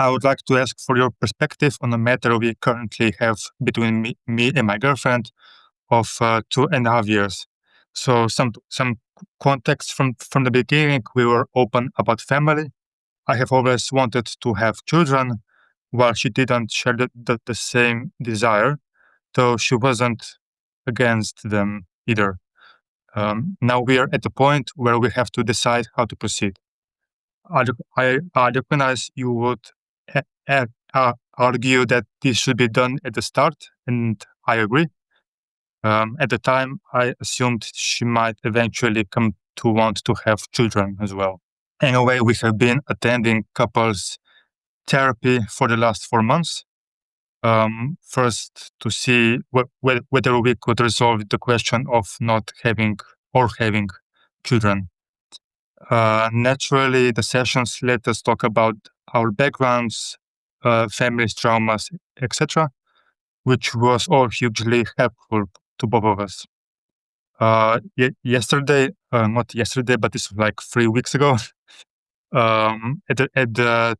I would like to ask for your perspective on a matter we currently have between me and my girlfriend of 2.5 years. So some context from the beginning. We were open about family. I have always wanted to have children, while she didn't share the same desire, though she wasn't against them either. Now we are at the point where we have to decide how to proceed. I recognize you would argue that this should be done at the start, and I agree. At the time, I assumed she might eventually come to want to have children as well. Anyway, we have been attending couples therapy for the last 4 months. First, to see whether we could resolve the question of not having or having children. Naturally, the sessions let us talk about our backgrounds, families, traumas, etc., which was all hugely helpful to both of us. Yesterday, not yesterday, but this was like 3 weeks ago, at the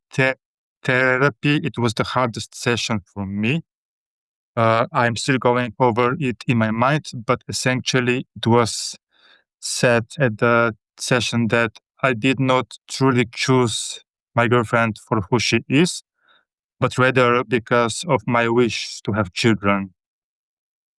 therapy, it was the hardest session for me. I'm still going over it in my mind, but essentially it was said at the session that I did not truly choose my girlfriend for who she is, but rather because of my wish to have children.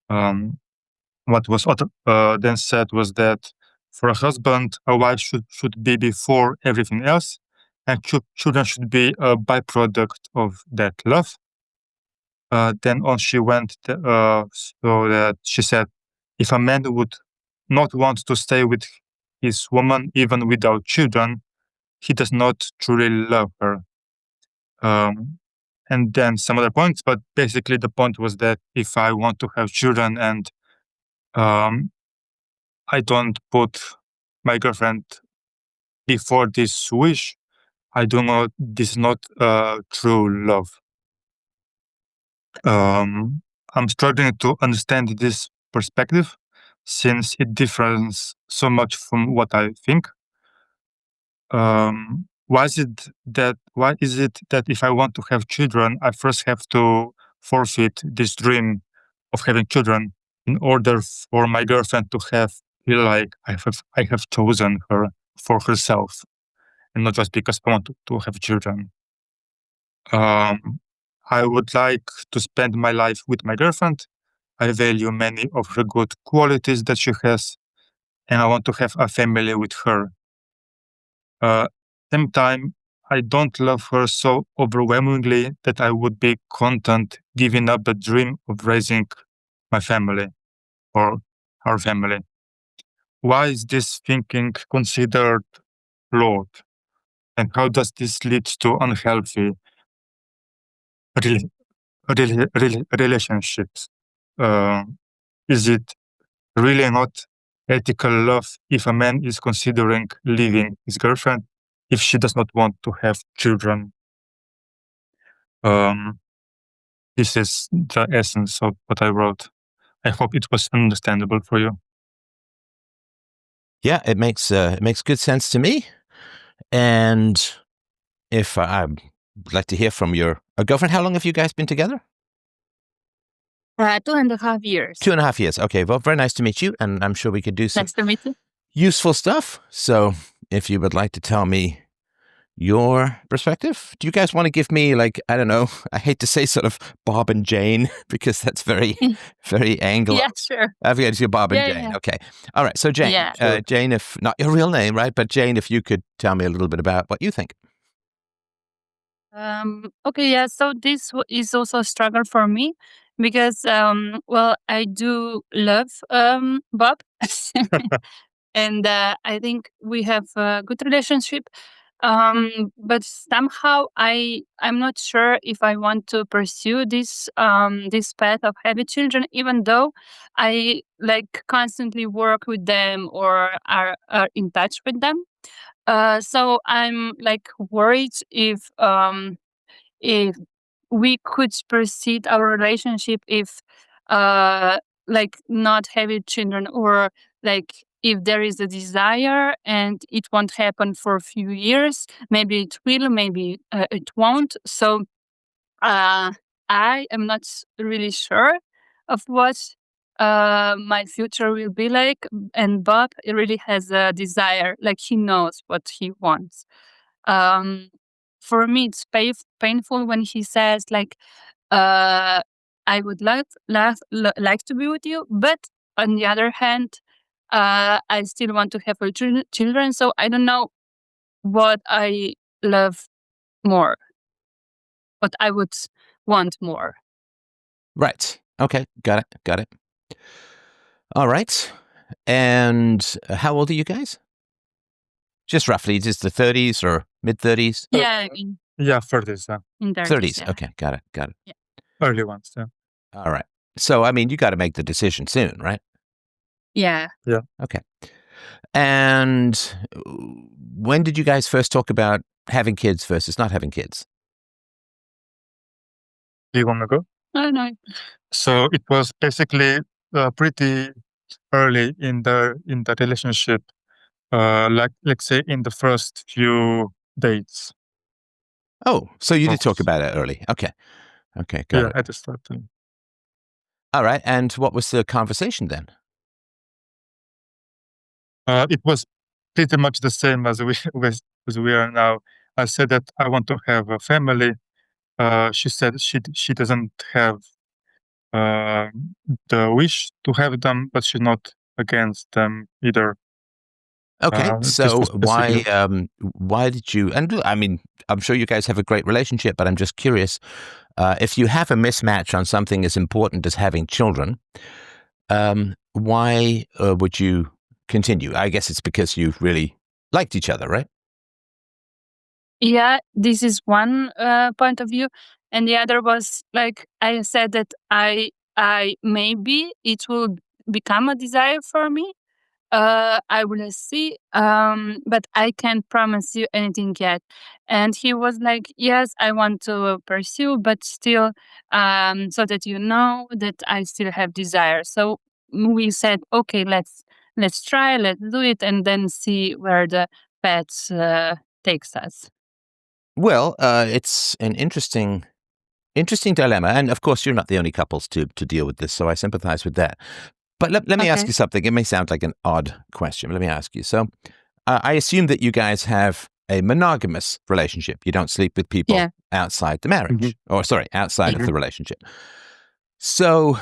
What was then said was that for a husband, a wife should be before everything else, and children should be a byproduct of that love. Then on she went, so that she said, if a man would not want to stay with his woman even without children, he does not truly love her. And then some other points, but basically the point was that if I want to have children and I don't put my girlfriend before this wish, this is not true love. I'm struggling to understand this perspective since it differs so much from what I think. Why is it that if I want to have children, I first have to forfeit this dream of having children in order for my girlfriend to feel like I have chosen her for herself and not just because I want to have children. I would like to spend my life with my girlfriend. I value many of her good qualities that she has, and I want to have a family with her. Same time, I don't love her so overwhelmingly that I would be content giving up the dream of raising my family or our family. Why is this thinking considered flawed? And how does this lead to unhealthy relationships? Is it really not ethical love if a man is considering leaving his girlfriend if she does not want to have children? This is the essence of what I wrote. I hope it was understandable for you. Yeah, it makes good sense to me. And if I would like to hear from your girlfriend, how long have you guys been together? 2.5 years. 2.5 years. Okay, well, very nice to meet you, and I'm sure we could do some Nice to meet you. useful stuff. So if you would like to tell me your perspective, do you guys want to give me, like, I don't know, I hate to say sort of Bob and Jane because that's very, very Anglo. Yeah, sure. I've got to see Bob and Yeah, Jane. yeah. Okay. All right. So Jane, Yeah, sure. Jane, if not your real name, right? But Jane, if you could tell me a little bit about what you think. Okay, yeah. So this is also a struggle for me because, well, I do love Bob, and I think we have a good relationship. But somehow I'm not sure if I want to pursue this path of having children, even though I like constantly work with them or are in touch with them. So I'm like worried if we could proceed our relationship if like not having children or like if there is a desire and it won't happen for a few years, maybe it will, maybe it won't. So I am not really sure of what my future will be like. And Bob really has a desire, like he knows what he wants. For me, it's painful when he says like, I would like to be with you, but on the other hand, I still want to have children. So I don't know what I love more, what I would want more. Right. Okay. Got it. All right. And how old are you guys? Just roughly, just the 30s or mid-30s? Yeah, Yeah, 30s. in 30s. yeah. Okay. Got it. Yeah. Early ones. Yeah. All right. So, I mean, you got to make the decision soon, right? Yeah. Okay. And when did you guys first talk about having kids versus not having kids? Do you want to go? I don't know. So it was basically pretty early in the relationship, like let's say in the first few dates. Oh, so you did Oh. talk about it early. Okay. Okay, got Yeah, it. at the start. All right. And what was the conversation then? It was pretty much the same as we are now. I said that I want to have a family. She said she doesn't have the wish to have them, but she's not against them either. Okay. Just So was basically why did you, and I mean, I'm sure you guys have a great relationship, but I'm just curious, if you have a mismatch on something as important as having children, why would you continue? I guess it's because you really liked each other, right? Yeah, this is one point of view, and the other was like I said that I maybe it will become a desire for me. I will see, but I can't promise you anything yet. And he was like, "Yes, I want to pursue, but still, so that you know that I still have desire." So we said, "Okay, let's try, let's do it, and then see where the path takes us." Well, it's an interesting dilemma. And of course, you're not the only couples to deal with this, so I sympathize with that. But let me ask Okay. you something. It may sound like an odd question, but let me ask you. So I assume that you guys have a monogamous relationship. You don't sleep with people Yeah. outside the marriage, Mhm. or sorry, outside of Mhm. the relationship. So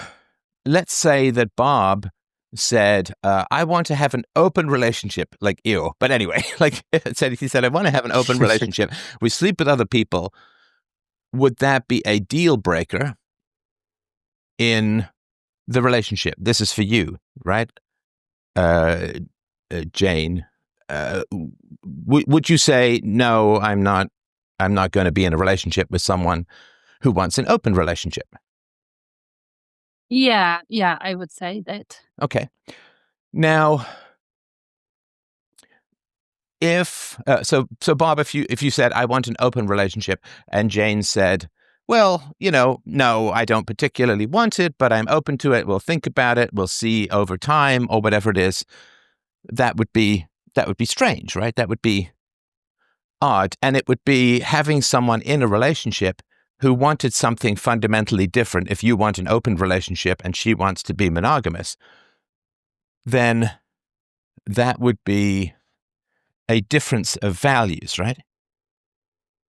let's say that Bob said, I want to have an open relationship, like ew. But anyway, like he said, I want to have an open relationship. We sleep with other people. Would that be a deal breaker in the relationship? This is for you, right? Jane, would you say, no, I'm not going to be in a relationship with someone who wants an open relationship? Yeah, I would say that. Okay. Now, if so Bob, if you said I want an open relationship, and Jane said, well, no, I don't particularly want it, but I'm open to it. We'll think about it. We'll see over time, or whatever it is. That would be strange, right? That would be odd, and it would be having someone in a relationship who wanted something fundamentally different. If you want an open relationship and she wants to be monogamous, then that would be a difference of values, right?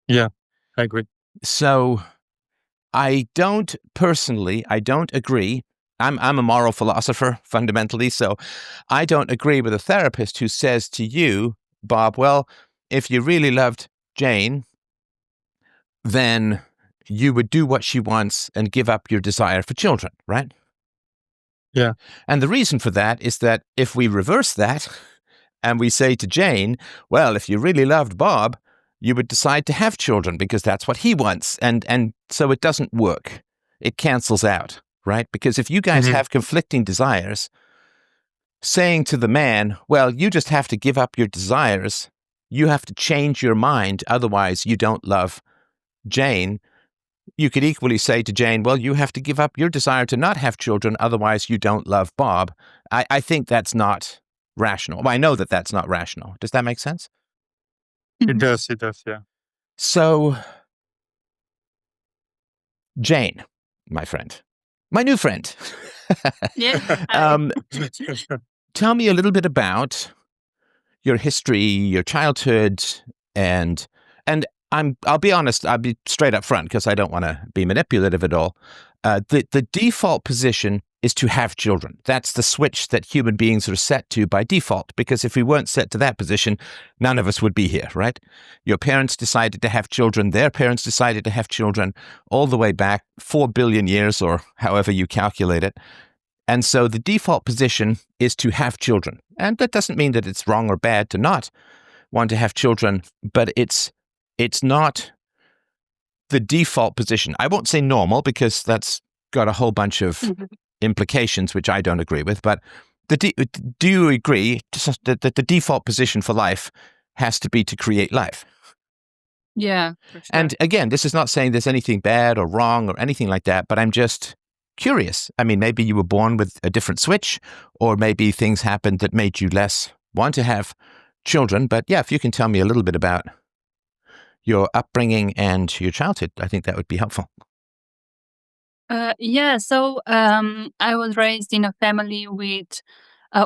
Yeah, I agree. So I don't agree. I'm a moral philosopher fundamentally, so I don't agree with a therapist who says to you, Bob, well, if you really loved Jane, then you would do what she wants and give up your desire for children, right? Yeah. And the reason for that is that if we reverse that and we say to Jane, well, if you really loved Bob, you would decide to have children because that's what he wants. And so it doesn't work. It cancels out, right? Because if you guys Mhm. have conflicting desires, saying to the man, well, you just have to give up your desires, you have to change your mind, otherwise you don't love Jane. You could equally say to Jane, well, you have to give up your desire to not have children, otherwise you don't love Bob. I think that's not rational. Well, I know that that's not rational. Does that make sense? It does, yeah. So, Jane, my friend, my new friend. Yeah. Tell me a little bit about your history, your childhood, and I'll be honest, I'll be straight up front because I don't want to be manipulative at all. The default position is to have children. That's the switch that human beings are set to by default, because if we weren't set to that position, none of us would be here, right? Your parents decided to have children, their parents decided to have children all the way back 4 billion years or however you calculate it. And so the default position is to have children. And that doesn't mean that it's wrong or bad to not want to have children, but it's not the default position. I won't say normal because that's got a whole bunch of implications which I don't agree with. But do you agree that the default position for life has to be to create life? Yeah, for sure. And again, this is not saying there's anything bad or wrong or anything like that, but I'm just curious. I mean, maybe you were born with a different switch, or maybe things happened that made you less want to have children. But yeah, if you can tell me a little bit about your upbringing and your childhood, I think that would be helpful. Yeah, so I was raised in a family with I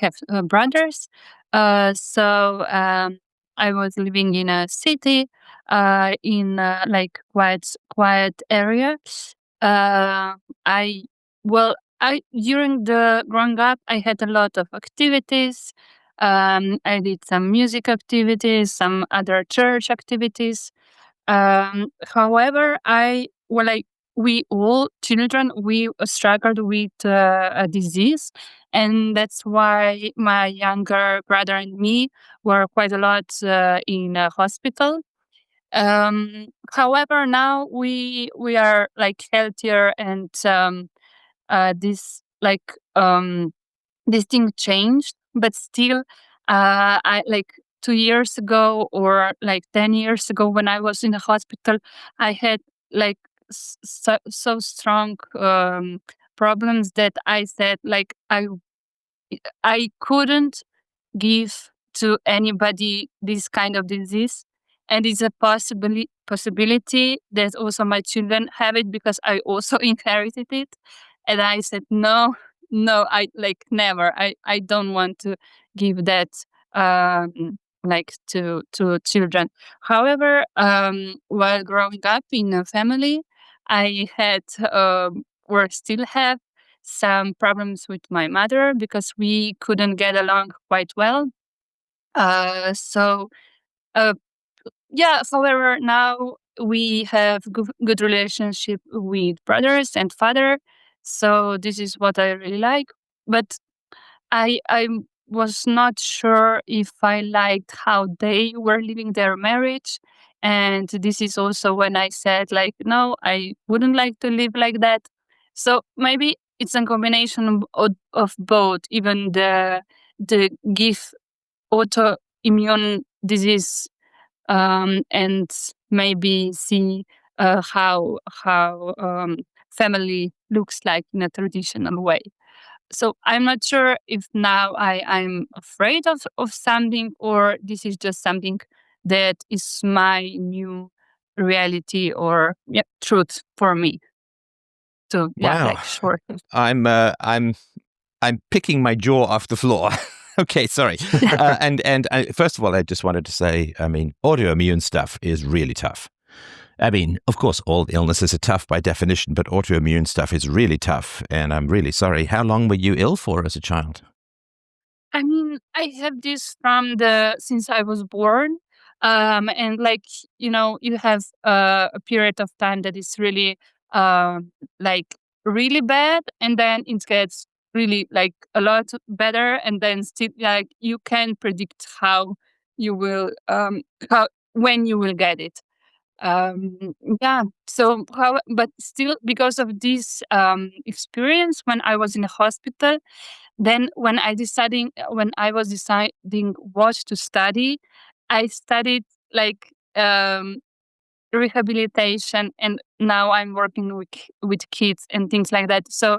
have brothers. So I was living in a city, in like quiet area. Uh, I I during the growing up, I had a lot of activities. I did some music activities, some other church activities. However, we all children, we struggled with a disease, and that's why my younger brother and me were quite a lot in a hospital. However, now we are like healthier, and this this thing changed, but still, I like 2 years ago or like 10 years ago when I was in the hospital, I had like so strong problems that I said like I couldn't give to anybody this kind of disease, and it's a possibility that also my children have it because I also inherited it. And I said no, no, I like never, I don't want to give that like to children. However, while growing up in a family, I had or still have some problems with my mother because we couldn't get along quite well. So, uh, yeah. However, now we have good relationship with brothers and father. So this is what I really like. But I was not sure if I liked how they were living their marriage. And this is also when I said like, no, I wouldn't like to live like that. So maybe it's a combination of both, even the give autoimmune disease, and maybe see how family looks like in a traditional way. So I'm not sure if now I'm afraid of something, or this is just something that is my new reality or truth for me. So yeah, Wow. like short. I'm picking my jaw off the floor. Okay, sorry. First of all, I just wanted to say, I mean, autoimmune stuff is really tough. I mean, of course, all illnesses are tough by definition, but autoimmune stuff is really tough, and I'm really sorry. How long were you ill for as a child? I mean, I have this from the since I was born, and like you have a period of time that is really like really bad, and then it gets really like a lot better, and then still like you can predict how you will how when you will get it. Um, yeah. So but still because of this experience when I was in the hospital, then when I was deciding what to study, I studied like rehabilitation, and now I'm working with kids and things like that. So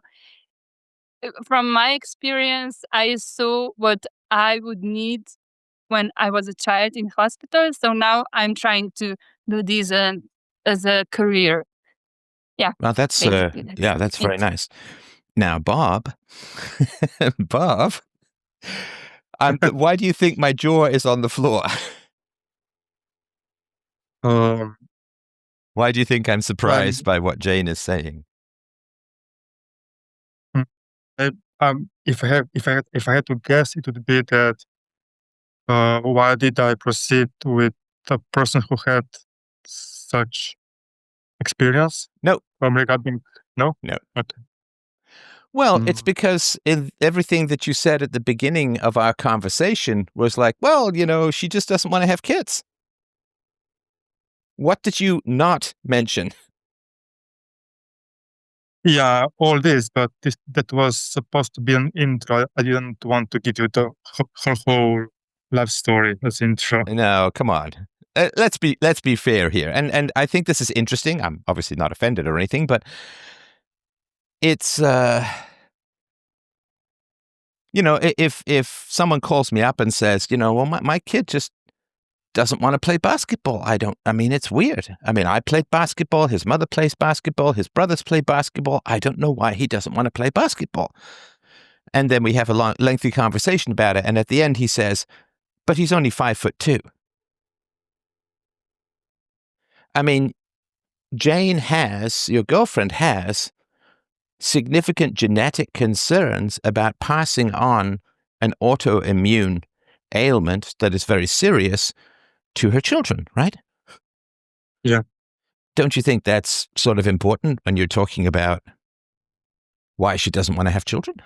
from my experience, I saw what I would need when I was a child in hospital. So now I'm trying to do this as a career. Yeah, Well, that's basically that's very it. nice. Now, Bob, Bob, why do you think my jaw is on the floor? Um, Why do you think I'm well, surprised by what Jane is saying? mm, if I had to guess, it would be that why did I proceed with a person who had such experience? No, Regarding no, no. okay. Well, it's Mm, because in everything that you said at the beginning of our conversation was like, well, she just doesn't want to have kids. What did you not mention? yeah, all this, but that was supposed to be an intro. I didn't want to give you the her whole life story as intro. No, come on. Let's be fair here, and I think this is interesting. I'm obviously not offended or anything, but it's if someone calls me up and says, well, my kid just doesn't want to play basketball. It's weird. I played basketball. His mother plays basketball. His brothers play basketball. I don't know why he doesn't want to play basketball. And then we have a lengthy conversation about it. And at the end, he says, but he's only 5'2". Your girlfriend has significant genetic concerns about passing on an autoimmune ailment that is very serious to her children, right? Yeah, Don't you think that's sort of important when you're talking about why she doesn't want to have children?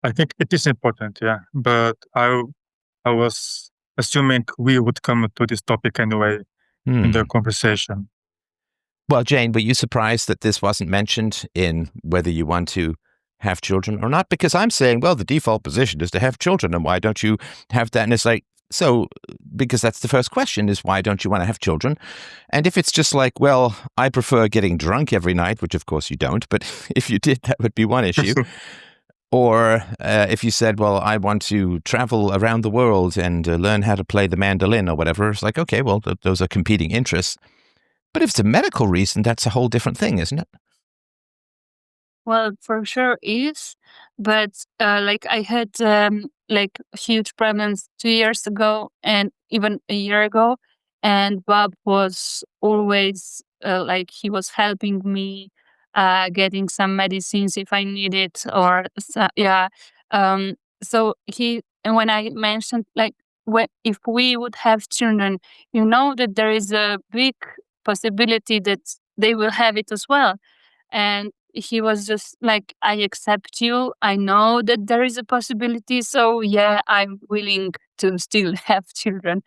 I think it is important. Yeah, but I was assuming we would come to this topic anyway in the conversation. Well, Jane, were you surprised that this wasn't mentioned in whether you want to have children or not? Because I'm saying, well, the default position is to have children, and why don't you have that? And it's like, so, because that's the first question is, why don't you want to have children? And if it's just like, well, I prefer getting drunk every night, which of course you don't, but if you did, that would be one issue. Or if you said, well, I want to travel around the world and learn how to play the mandolin or whatever, it's like, okay, well, those are competing interests. But if it's a medical reason, that's a whole different thing, isn't it? Well, for sure is, but like I had like huge problems 2 years ago and even a year ago, and Bob was always like he was helping me getting some medicines if I need it, or yeah. So he and when I mentioned like if we would have children, that there is a big possibility that they will have it as well, and he was just like, I accept you. I know that there is a possibility. So, yeah, I'm willing to still have children.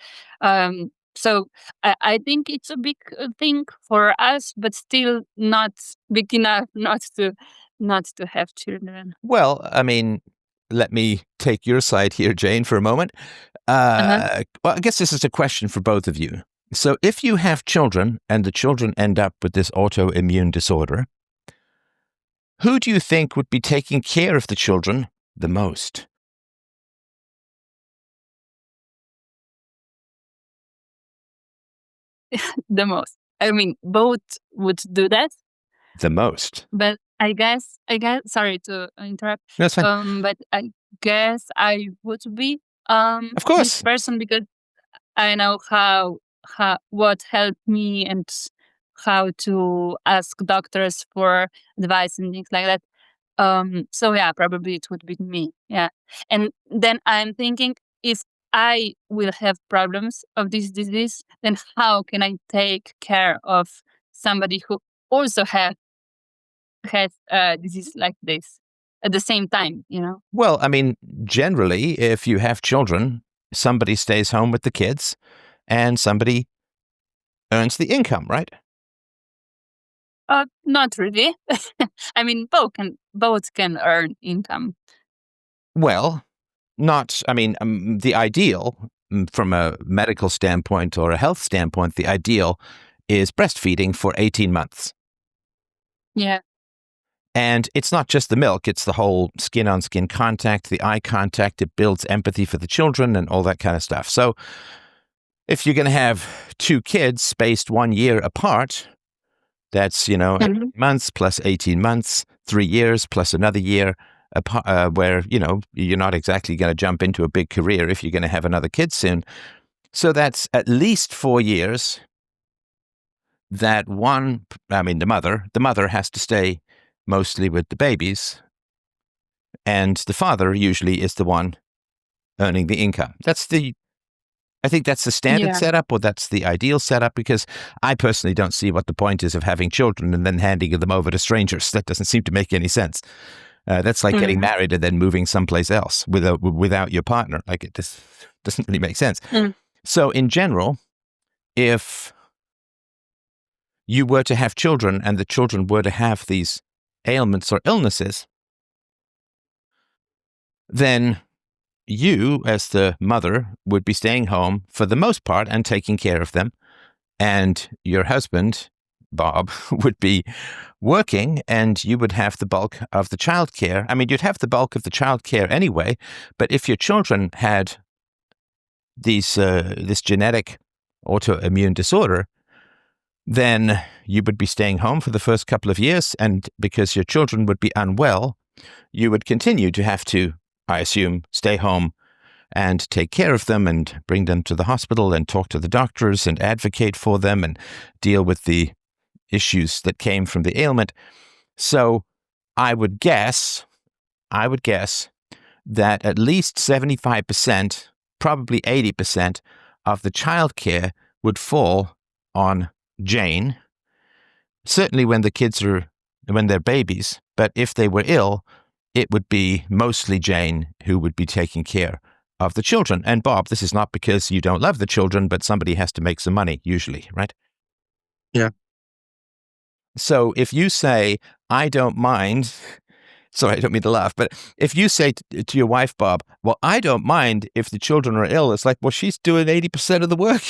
So I think it's a big thing for us, but still not big enough not to have children. Well, let me take your side here, Jane, for a moment. Well, I guess this is a question for both of you. So if you have children and the children end up with this autoimmune disorder, who do you think would be taking care of the children the most? The most. I mean, both would do that. The most. But I guess, sorry to interrupt. No, it's fine. But I guess I would be Of this course. person because I know what helped me and how to ask doctors for advice and things like that. So yeah, probably it would be me. Yeah. And then I'm thinking, if I will have problems of this disease, then how can I take care of somebody who also has disease like this at the same time, Well, generally, if you have children, somebody stays home with the kids and somebody earns the income, right? Not really. I mean, both can earn income. Well, not, the ideal from a medical standpoint or a health standpoint, the ideal is breastfeeding for 18 months. Yeah. And it's not just the milk, it's the whole skin-on-skin contact, the eye contact. It builds empathy for the children and all that kind of stuff. So if you're going to have 2 kids spaced 1 year apart, that's, 18 months plus 18 months, 3 years plus another year, where, you're not exactly going to jump into a big career if you're going to have another kid soon. So that's at least 4 years that the mother has to stay mostly with the babies, and the father usually is the one earning the income. I think that's the standard setup, or that's the ideal setup, because I personally don't see what the point is of having children and then handing them over to strangers. That doesn't seem to make any sense. That's like getting married and then moving someplace else without your partner. Like, it just doesn't really make sense. So in general, if you were to have children and the children were to have these ailments or illnesses, then you, as the mother, would be staying home for the most part and taking care of them. And your husband, Bob, would be working, and you would have the bulk of the childcare. I mean, you'd have the bulk of the childcare anyway, but if your children had this genetic autoimmune disorder, then you would be staying home for the first couple of years, and because your children would be unwell, you would continue to have to, I assume, stay home and take care of them and bring them to the hospital and talk to the doctors and advocate for them and deal with the issues that came from the ailment. So I would guess that at least 75%, probably 80% of the childcare would fall on Jane, certainly when they're babies, but if they were ill, it would be mostly Jane who would be taking care of the children. And Bob, this is not because you don't love the children, but somebody has to make some money, usually, right? Yeah. So if you say, I don't mind, sorry, I don't mean to laugh, but if you say to your wife, Bob, well, I don't mind if the children are ill, it's like, well, she's doing 80% of the work.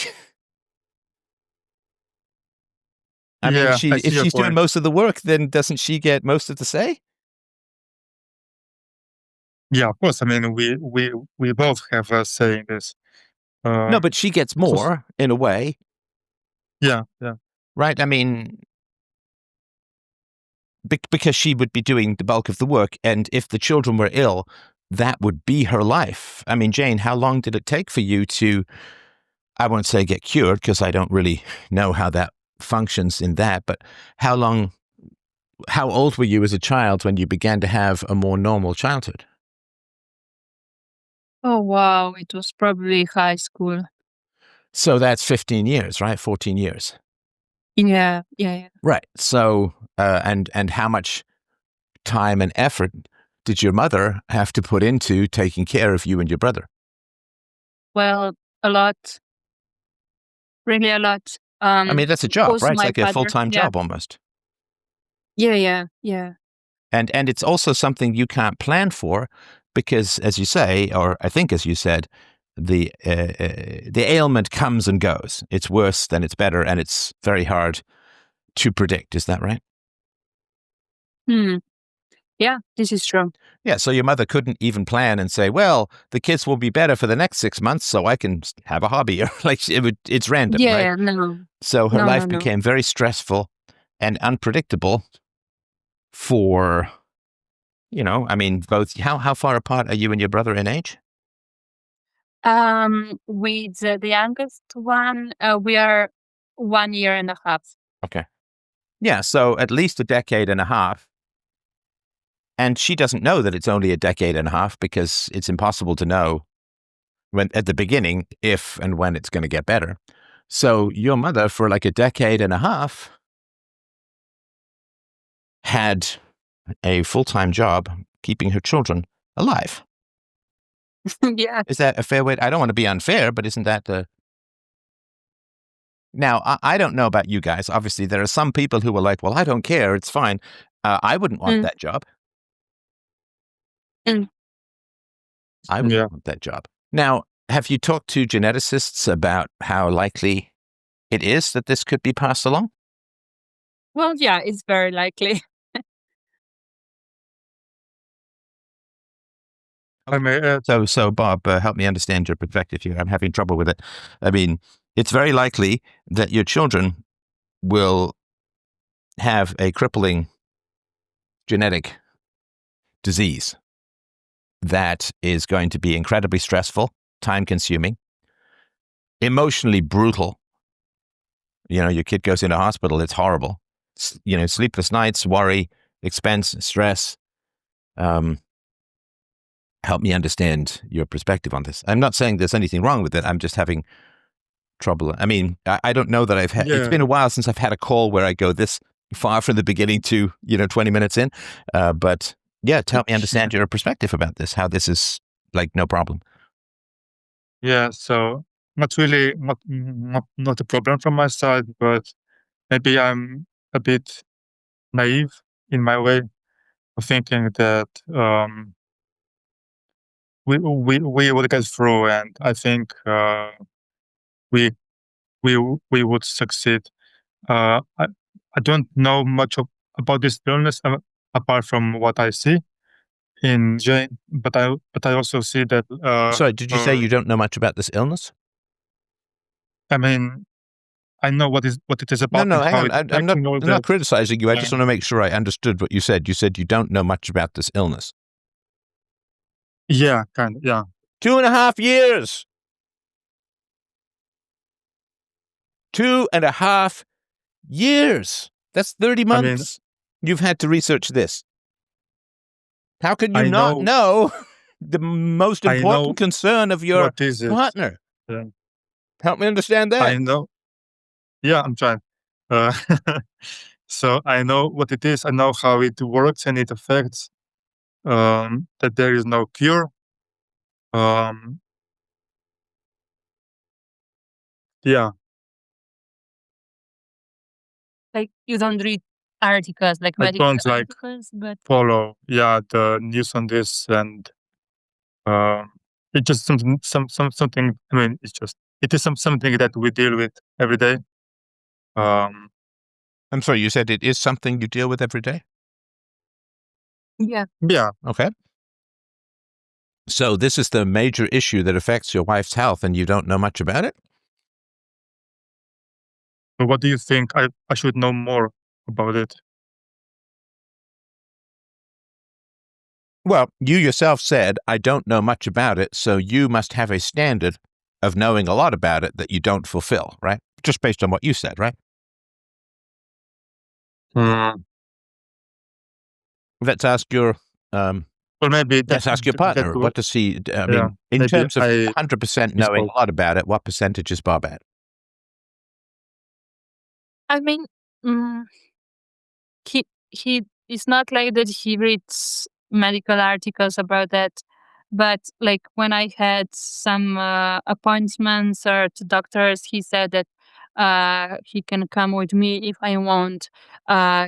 I mean, if she's doing most of the work, then doesn't she get most of the say? Yeah, of course. I mean, we both have a say in this. No, but she gets more in a way. Yeah. Right? I mean, because she would be doing the bulk of the work, and if the children were ill, that would be her life. I mean, Jane, how long did it take for you to, I won't say get cured, because I don't really know how that functions in that, but how old were you as a child when you began to have a more normal childhood? Oh, wow. It was probably high school. So that's 15 years, right? 14 years. Yeah. Right. So, and how much time and effort did your mother have to put into taking care of you and your brother? Well, a lot. Really a lot. I mean, that's a job, right? It's like a father, full-time job almost. Yeah. And it's also something you can't plan for because, as you say, or I think as you said, the ailment comes and goes. It's worse, then it's better, and it's very hard to predict. Is that right? Yeah, this is true. Yeah, so your mother couldn't even plan and say, well, the kids will be better for the next 6 months, so I can have a hobby. Like, it's random, Yeah, right? no. So her life No. became very stressful and unpredictable for, I mean, both. How far apart are you and your brother in age? With the youngest one, we are 1 year and a half. Okay. Yeah, so at least a decade and a half. And she doesn't know that it's only a decade and a half because it's impossible to know at the beginning if and when it's going to get better. So your mother, for like a decade and a half, had a full-time job keeping her children alive. Yeah. Is that a fair way? I don't want to be unfair, but isn't that the... Now, I don't know about you guys. Obviously, there are some people who are like, well, I don't care. It's fine. I wouldn't want that job. I wouldn't want that job. Now, have you talked to geneticists about how likely it is that this could be passed along? Well, yeah, it's very likely. I may add. So Bob, help me understand your perspective here. I'm having trouble with it. I mean, it's very likely that your children will have a crippling genetic disease that is going to be incredibly stressful, time-consuming, emotionally brutal. Your kid goes into hospital, it's horrible. Sleepless nights, worry, expense, stress. Help me understand your perspective on this. I'm not saying there's anything wrong with it. I'm just having trouble. I mean, I don't know that I've had, it's been a while since I've had a call where I go this far from the beginning to, 20 minutes in. But yeah, help me understand your perspective about this, how this is like no problem. Yeah, so not really, not a problem from my side, but maybe I'm a bit naive in my way of thinking that we will get through, and I think we would succeed. I don't know much about this illness apart from what I see in Jane, but I also see that. Sorry, did you say you don't know much about this illness? I mean, I know what it is about. No, and hang how on. it I'm affects and all not that. criticizing you. I just want to make sure I understood what you said. You said you don't know much about this illness. Yeah, kind of. Yeah. 2.5 years. 2.5 years. That's 30 months. You've had to research this. How can you not know the most important concern of your partner? Yeah. Help me understand that. I know. Yeah, I'm trying. So I know what it is. I know how it works and it affects. That there is no cure. Yeah. Like you don't read articles, like I medical don't articles, but follow. Yeah, the news on this, and it's just something. I mean, it is something that we deal with every day. I'm sorry, you said it is something you deal with every day? yeah. Yeah. Okay. So this is the major issue that affects your wife's health, and you don't know much about it? So what do you think? I should know more about it. Well, you yourself said, I don't know much about it, so you must have a standard of knowing a lot about it that you don't fulfill, right? Just based on what you said, right? Let's ask your Well, maybe let's ask your partner. What does he? I mean, in terms of 100% knowing a lot about it, what percentage is Bob at? I mean, he it's not like that he reads medical articles about that, but like when I had some appointments or to doctors, he said that he can come with me if I want.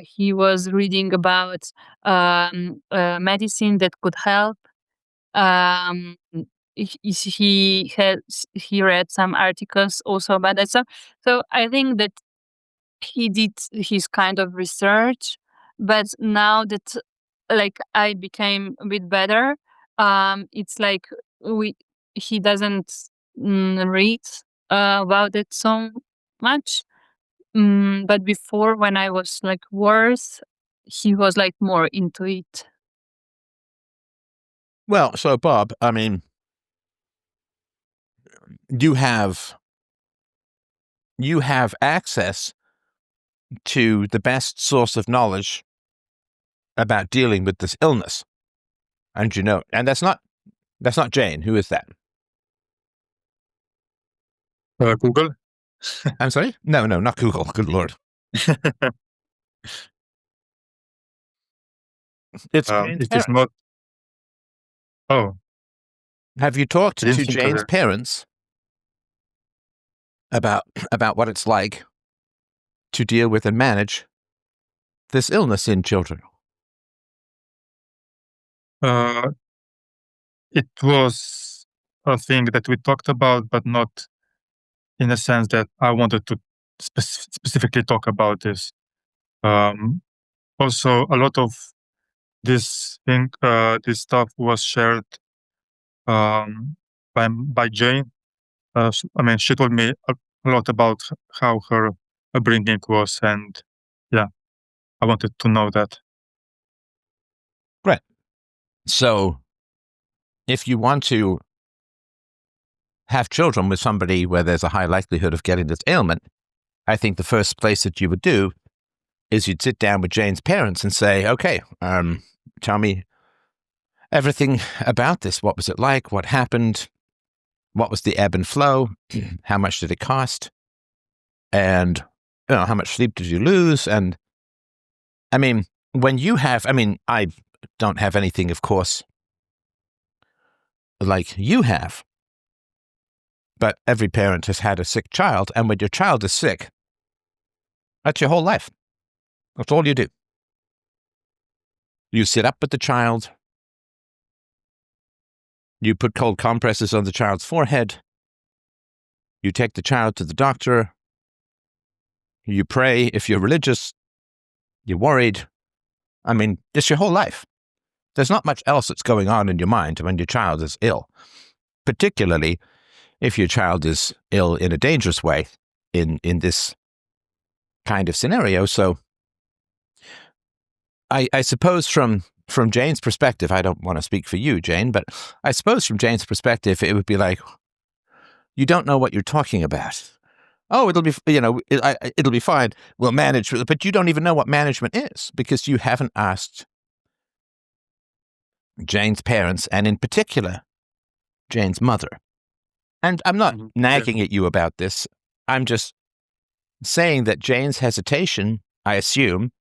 He was reading about medicine that could help. Um, he read some articles also about that. So I think that he did his kind of research, but now that like I became a bit better, it's like he doesn't read about it so much. But before, when I was like worse, he was like more into it. Well, so Bob, I mean, you have access to the best source of knowledge about dealing with this illness. And and that's not Jane. Who is that? Google. I'm sorry? No, not Google. Good Lord. It's Jane's it is not. Oh. Have you talked to Jane's parents about what it's like to deal with and manage this illness in children? It was a thing that we talked about, but not in a sense that I wanted to specifically talk about this. Also, a lot of this stuff was shared by Jane. I mean, she told me a lot about how her upbringing was, and yeah, I wanted to know that. Right. So if you want to have children with somebody where there's a high likelihood of getting this ailment, I think the first place that you would do is you'd sit down with Jane's parents and say, okay, tell me everything about this. What was it like? What happened? What was the ebb and flow? How much did it cost? And how much sleep did you lose? And I mean, when you have, I don't have anything, of course, like you have, but every parent has had a sick child. And when your child is sick, that's your whole life. That's all you do. You sit up with the child. You put cold compresses on the child's forehead. You take the child to the doctor. You pray if you're religious. You're worried. I mean, it's your whole life. There's not much else that's going on in your mind when your child is ill, particularly if your child is ill in a dangerous way in this kind of scenario. So I suppose from Jane's perspective, I don't want to speak for you, Jane, but I suppose from Jane's perspective, it would be like, you don't know what you're talking about. Oh, it'll be, it'll be fine. We'll manage, but you don't even know what management is because you haven't asked Jane's parents, and in particular, Jane's mother. And I'm not nagging at you about this. I'm just saying that Jane's hesitation, I assume,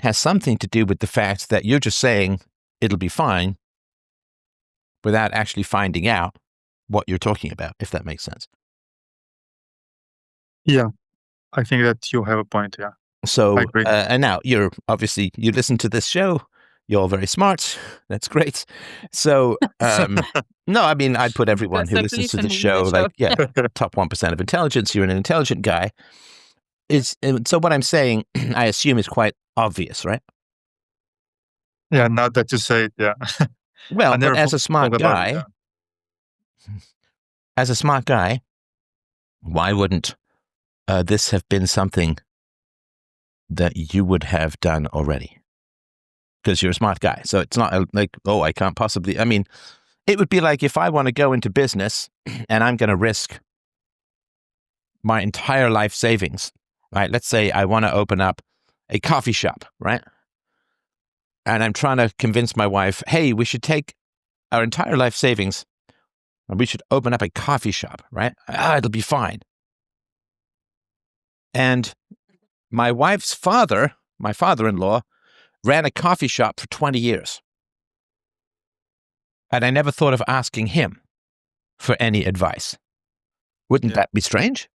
has something to do with the fact that you're just saying it'll be fine without actually finding out what you're talking about, if that makes sense. Yeah, I think that you have a point, yeah. So, I agree. and now you listen to this show. You're very smart. That's great. So, no, I mean, I'd put everyone who listens to the show, top 1% of intelligence. You're an intelligent guy. So what I'm saying, I assume, is quite obvious, right? Yeah, now that you say it, yeah. Well, but as a smart guy, why wouldn't this have been something that you would have done already? Because you're a smart guy. So it's not like, oh, I can't possibly. I mean, it would be like if I want to go into business and I'm going to risk my entire life savings, right? Let's say I want to open up a coffee shop, right? And I'm trying to convince my wife, hey, we should take our entire life savings and we should open up a coffee shop, right? It'll be fine. And my wife's father, my father-in-law, ran a coffee shop for 20 years. And I never thought of asking him for any advice. Wouldn't that be strange?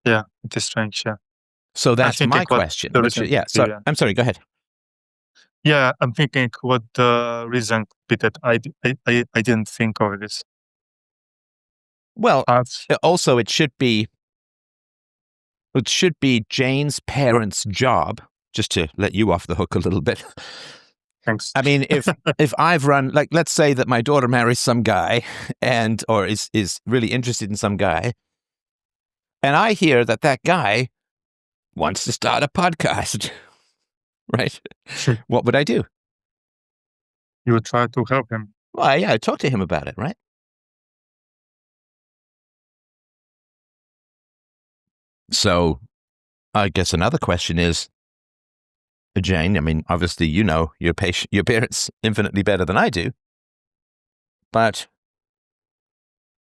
Yeah, it is strange, yeah. So that's my question. I'm sorry, go ahead. Yeah, I'm thinking what the reason be that I didn't think of this. Well, also it should be Jane's parents' job, just to let you off the hook a little bit. Thanks. I mean, if I've run, like, let's say that my daughter marries some guy or is really interested in some guy, and I hear that guy wants to start a podcast, right? What would I do? You would try to help him. Well, yeah, I'd talk to him about it, right? So I guess another question is, Jane, I mean, obviously, you know your parents infinitely better than I do. But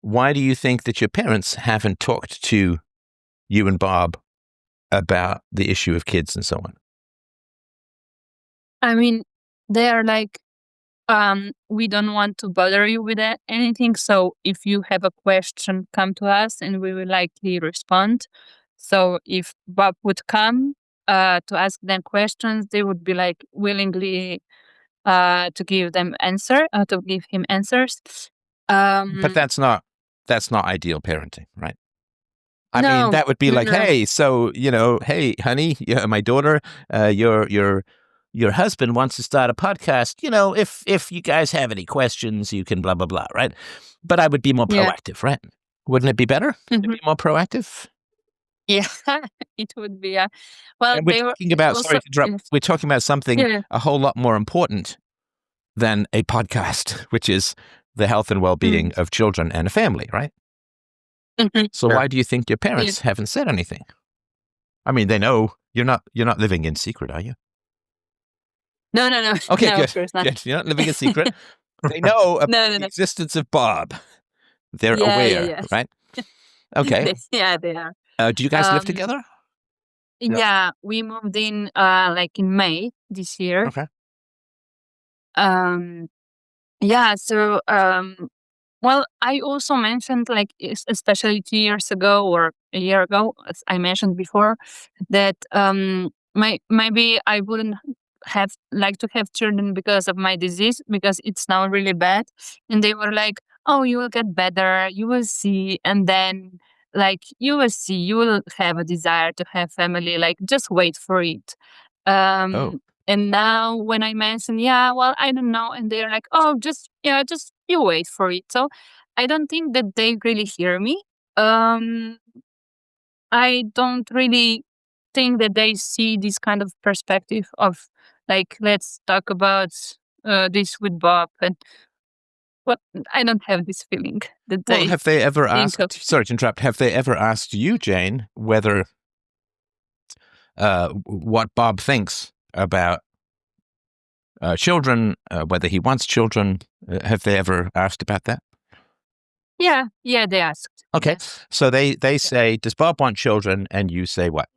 why do you think that your parents haven't talked to you and Bob about the issue of kids and so on? I mean, they are like, we don't want to bother you with anything. So if you have a question, come to us and we will likely respond. So if Bob would come to ask them questions, they would be like willingly to give him answers. But that's not ideal parenting, right? I mean, that would be like, hey, so, hey, honey, my daughter, your your husband wants to start a podcast, if you guys have any questions, you can blah, blah, blah, right? But I would be more Yeah. proactive, right? Wouldn't it be better to be more proactive? Yeah, it would be. Well, And we're they were talking about, also. sorry to interrupt, we're talking about something Yeah. a whole lot more important than a podcast, which is the health and well-being of children and a family, right? So Yeah. why do you think your parents haven't said anything? I mean, they know you're not living in secret, are you? No. Okay, No, good. of course not. Good. You're not living in secret. They know about No. the existence of Bob. They're Yeah, aware, right? Okay. They are. Do you guys live Um, together? Yeah, we moved in like in May this year. Okay. Yeah, so well, I also mentioned like especially 2 years ago or a year ago, as I mentioned before, that maybe I wouldn't have like to have children because of my disease, because it's now really bad. And they were like, "Oh, you will get better, you will see," and then like you will see, you will have a desire to have family. Like just wait for it. Oh. And now when I mention, yeah, well, I don't know, and they're like, "Oh, just you wait for it." So I don't think that they really hear me. Um, I don't really think that they see this kind of perspective of like, let's talk about this with Bob, and well, I don't have this feeling that Well, they have they ever think of. asked, sorry to interrupt, have they ever asked you, Jane, whether what Bob thinks about children, whether he wants children? Have they ever asked about that? Yeah, they asked. Okay. Yes. So they say, does Bob want children? And you say what?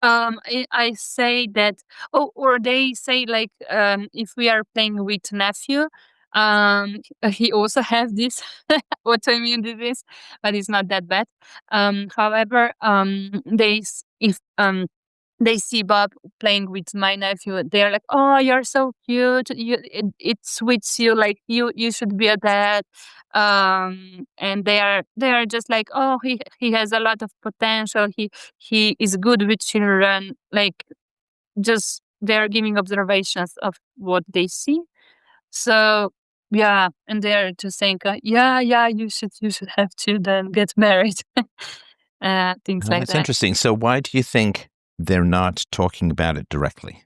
I say that, or they say like, if we are playing with nephew, he also has this autoimmune disease, but it's not that bad. However, if they see Bob playing with my nephew, they're like, "Oh, you're so cute. It suits you. Like you should be a dad." And they are just like, "Oh, he has a lot of potential. He is good with children." Like just they're giving observations of what they see. So yeah, and they're just saying, "Yeah, you should have children, get married." Things Oh, like that's that. interesting. So why do you think they're not talking about it directly?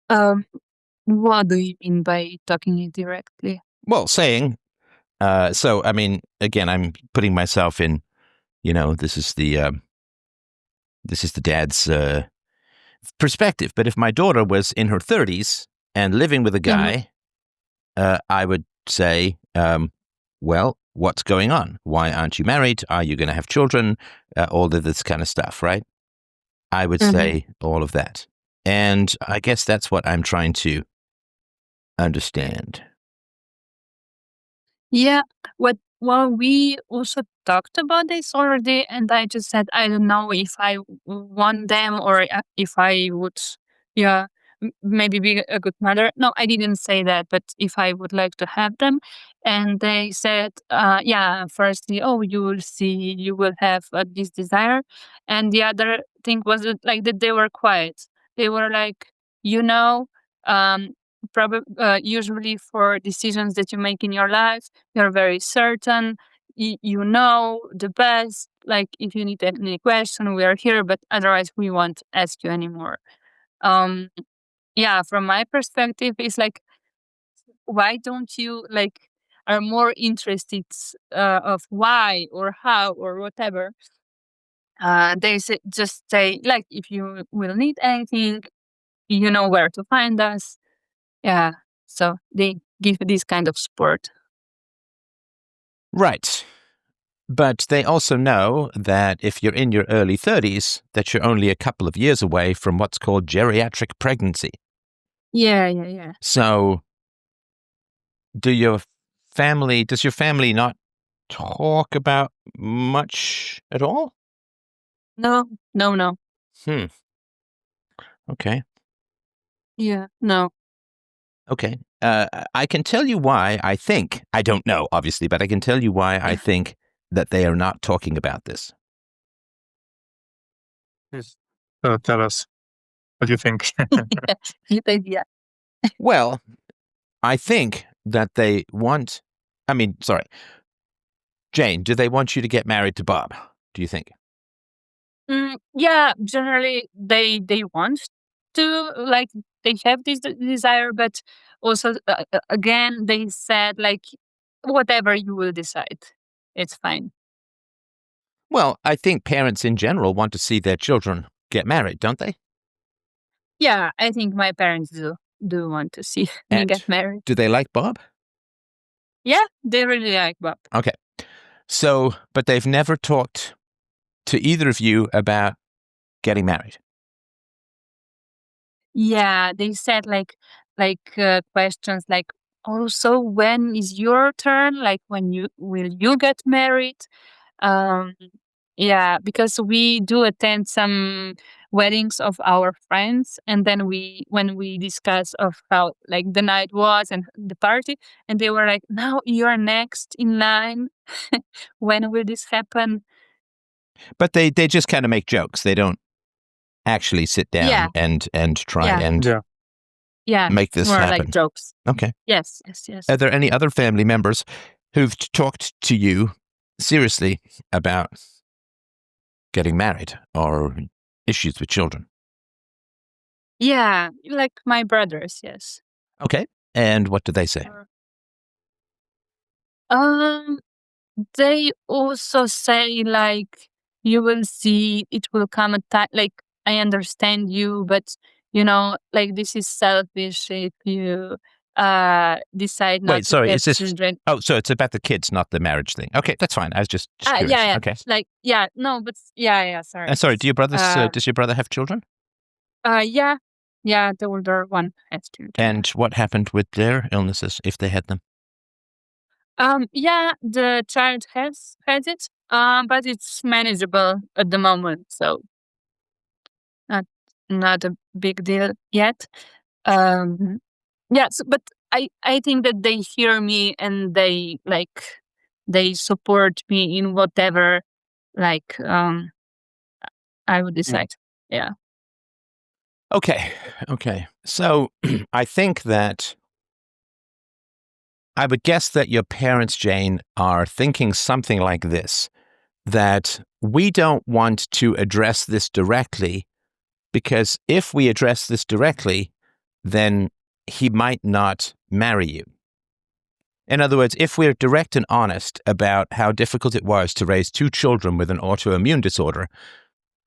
Um, what do you mean by talking it directly? Well, saying, so, I mean, again, I'm putting myself in, this is the dad's perspective. But if my daughter was in her 30s and living with a guy, I would say, well, what's going on? Why aren't you married? Are you going to have children? All of this kind of stuff, right? I would say all of that. And I guess that's what I'm trying to understand. Yeah. Well, we also talked about this already, and I just said I don't know if I want them or if I would, yeah, maybe be a good mother. No, I didn't say that, but if I would like to have them, and they said, yeah, firstly, oh, you will see, you will have this desire, and the other thing was like that they were quiet. They were like, you know, um, probably usually for decisions that you make in your life, you're very certain, you know the best. Like if you need any question, we are here, but otherwise we won't ask you anymore. um yeah, from my perspective, it's like, why don't you like are more interested of why or how or whatever. They say, just say like, if you will need anything, you know where to find us. Yeah, so they give this kind of support. Right. But they also know that if you're in your early 30s, that you're only a couple of years away from what's called geriatric pregnancy. Yeah. So does your family not talk about much at all? No. Okay. Yeah, no. Okay. I can tell you why I think, I don't know, obviously, but I can tell you why I think that they are not talking about this. Yes. Tell us. What do you think? Good idea. Well, I think that they want. Sorry, Jane. Do they want you to get married to Bob? Do you think? Yeah, generally they want to, like, they have this desire, but also again they said, like, whatever you will decide, it's fine. Well, I think parents in general want to see their children get married, don't they? Yeah, I think my parents do want to see me And get married. do they like Bob? Yeah, they really like Bob. Okay. So, but they've never talked to either of you about getting married. Yeah, they said questions like, also, when is your turn? Like, when you get married? Um, yeah, because we do attend some weddings of our friends, and then when we discuss of how, like, the night was and the party, and they were like, "Now you're next in line. When will this happen?" But they just kind of make jokes. They don't actually sit down Yeah, and try yeah, and Yeah. yeah. make It's this more happen. like jokes. Okay. Yes, yes, yes. Are there any other family members who've talked to you seriously about getting married or issues with children? Yeah, like my brothers. Yes. Okay. And what do they say? Um, they also say, like, you will see, it will come a time, like, I understand you, but like, this is selfish if you decide not Wait, to sorry, have is this? children. Oh, so it's about the kids, not the marriage thing. Okay, that's fine. I was just curious. Yeah, yeah. Okay. Like, yeah, no, but yeah, sorry. Sorry, do your brothers? Uh, Does your brother have children? yeah, yeah, the older one has children. And what happened with their illnesses if they had them? Yeah, the child has it, but it's manageable at the moment, so not not a big deal yet. Um, yeah, but I think that they hear me and they support me in whatever, like, I would decide. Yeah. Okay. So I think that I would guess that your parents, Jane, are thinking something like this, that we don't want to address this directly because if we address this directly, then he might not marry you. In other words, if we're direct and honest about how difficult it was to raise 2 children with an autoimmune disorder,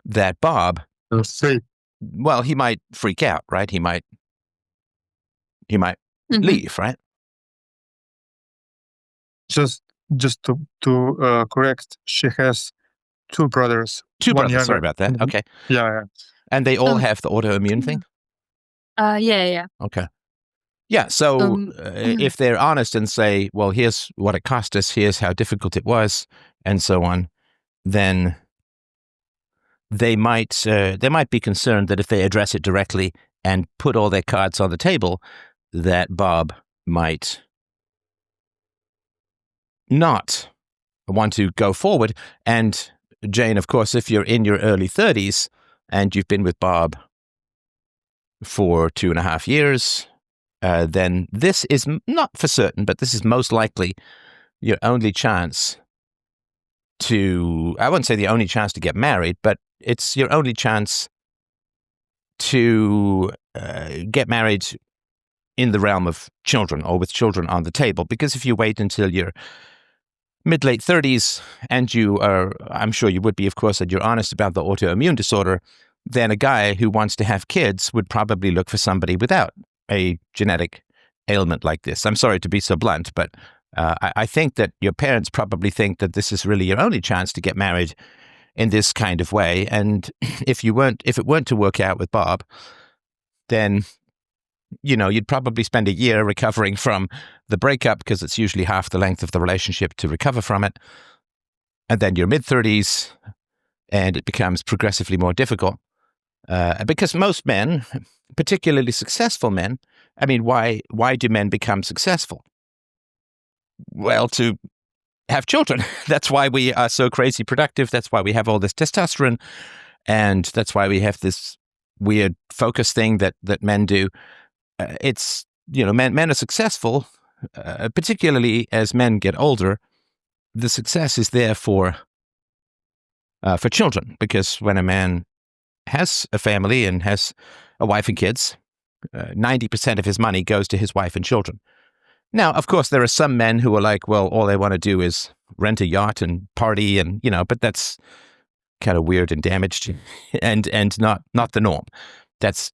that Bob, See. well, he might freak out, right? He might Mhm. leave, right? Just to correct, she has 2 brothers. 2 one brothers, younger. sorry about that. Mhm. Okay. Yeah. And they all Um, have the autoimmune thing? yeah. Okay. Yeah, so Um, if they're honest and say, well, here's what it cost us, here's how difficult it was, and so on, then they might be concerned that if they address it directly and put all their cards on the table, that Bob might not want to go forward. And Jane, of course, if you're in your early 30s and you've been with Bob for 2.5 years, then this is not for certain, but this is most likely your only chance to, I wouldn't say the only chance to get married, but it's your only chance to get married in the realm of children or with children on the table. Because if you wait until your mid-late 30s and you are, I'm sure you would be, of course, and you're honest about the autoimmune disorder, then a guy who wants to have kids would probably look for somebody without a genetic ailment like this. I'm sorry to be so blunt, but I think that your parents probably think that this is really your only chance to get married in this kind of way. And if it weren't to work out with Bob, then you'd probably spend a year recovering from the breakup because it's usually half the length of the relationship to recover from it. And then your mid-30s, and it becomes progressively more difficult. Because most men, particularly successful men, I mean, why do men become successful? Well, to have children. That's why we are so crazy productive. That's why we have all this testosterone. And that's why we have this weird focus thing that men do. It's, men are successful, particularly as men get older. The success is there for children, because when a man has a family and has a wife and kids, 90% of his money goes to his wife and children. Now, of course, there are some men who are like, well, all they want to do is rent a yacht and party, and but that's kind of weird and damaged, and not the norm. That's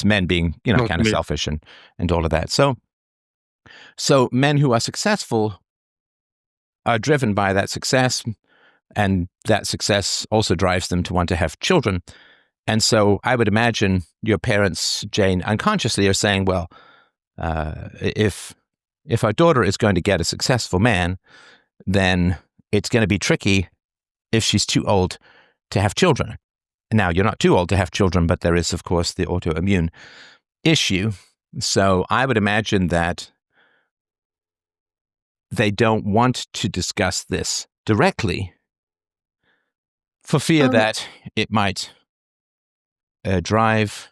men being Not kind of me. selfish and all of that. So men who are successful are driven by that success, and that success also drives them to want to have children. And so I would imagine your parents, Jane, unconsciously are saying, well, if our daughter is going to get a successful man, then it's going to be tricky if she's too old to have children. Now, you're not too old to have children, but there is, of course, the autoimmune issue. So I would imagine that they don't want to discuss this directly for fear that it might drive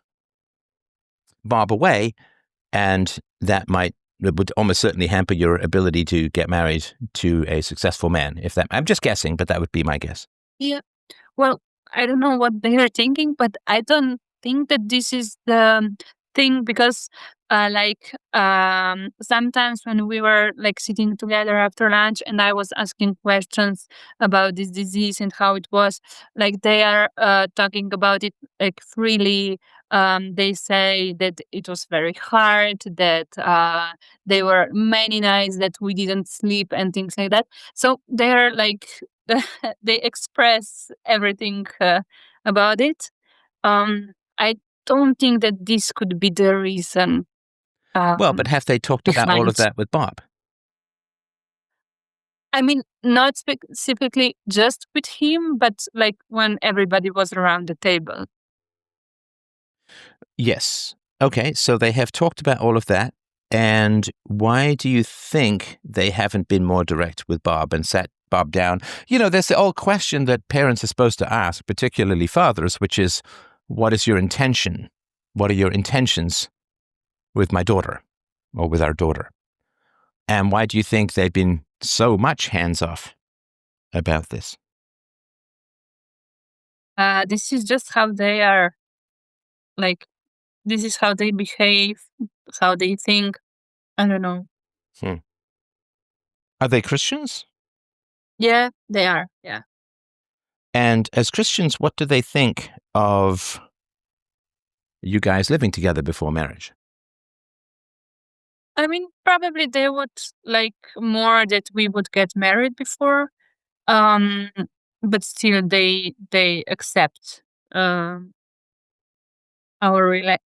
Bob away, and that would almost certainly hamper your ability to get married to a successful man. I'm just guessing, but that would be my guess. Yeah. Well, I don't know what they are thinking, but I don't think that this is the thing, because sometimes when we were like sitting together after lunch and I was asking questions about this disease and how it was, like they are talking about it like freely. They say that it was very hard, that there were many nights that we didn't sleep and things like that. So they're like they express everything about it. I don't think that this could be the reason. Well, but have they talked about all of behind. that with Bob? I mean, not specifically just with him, but like when everybody was around the table. Yes. Okay, so they have talked about all of that. And why do you think they haven't been more direct with Bob and sat Bob down? There's the old question that parents are supposed to ask, particularly fathers, which is, what is your intention? What are your intentions with my daughter, or with our daughter? And why do you think they've been so much hands-off about this? This is just how they are. Like, this is how they behave, how they think. I don't know. Are they Christians? Yeah, they are. Yeah. And as Christians, what do they think of you guys living together before marriage? I mean, probably they would like more that we would get married before. But still they accept our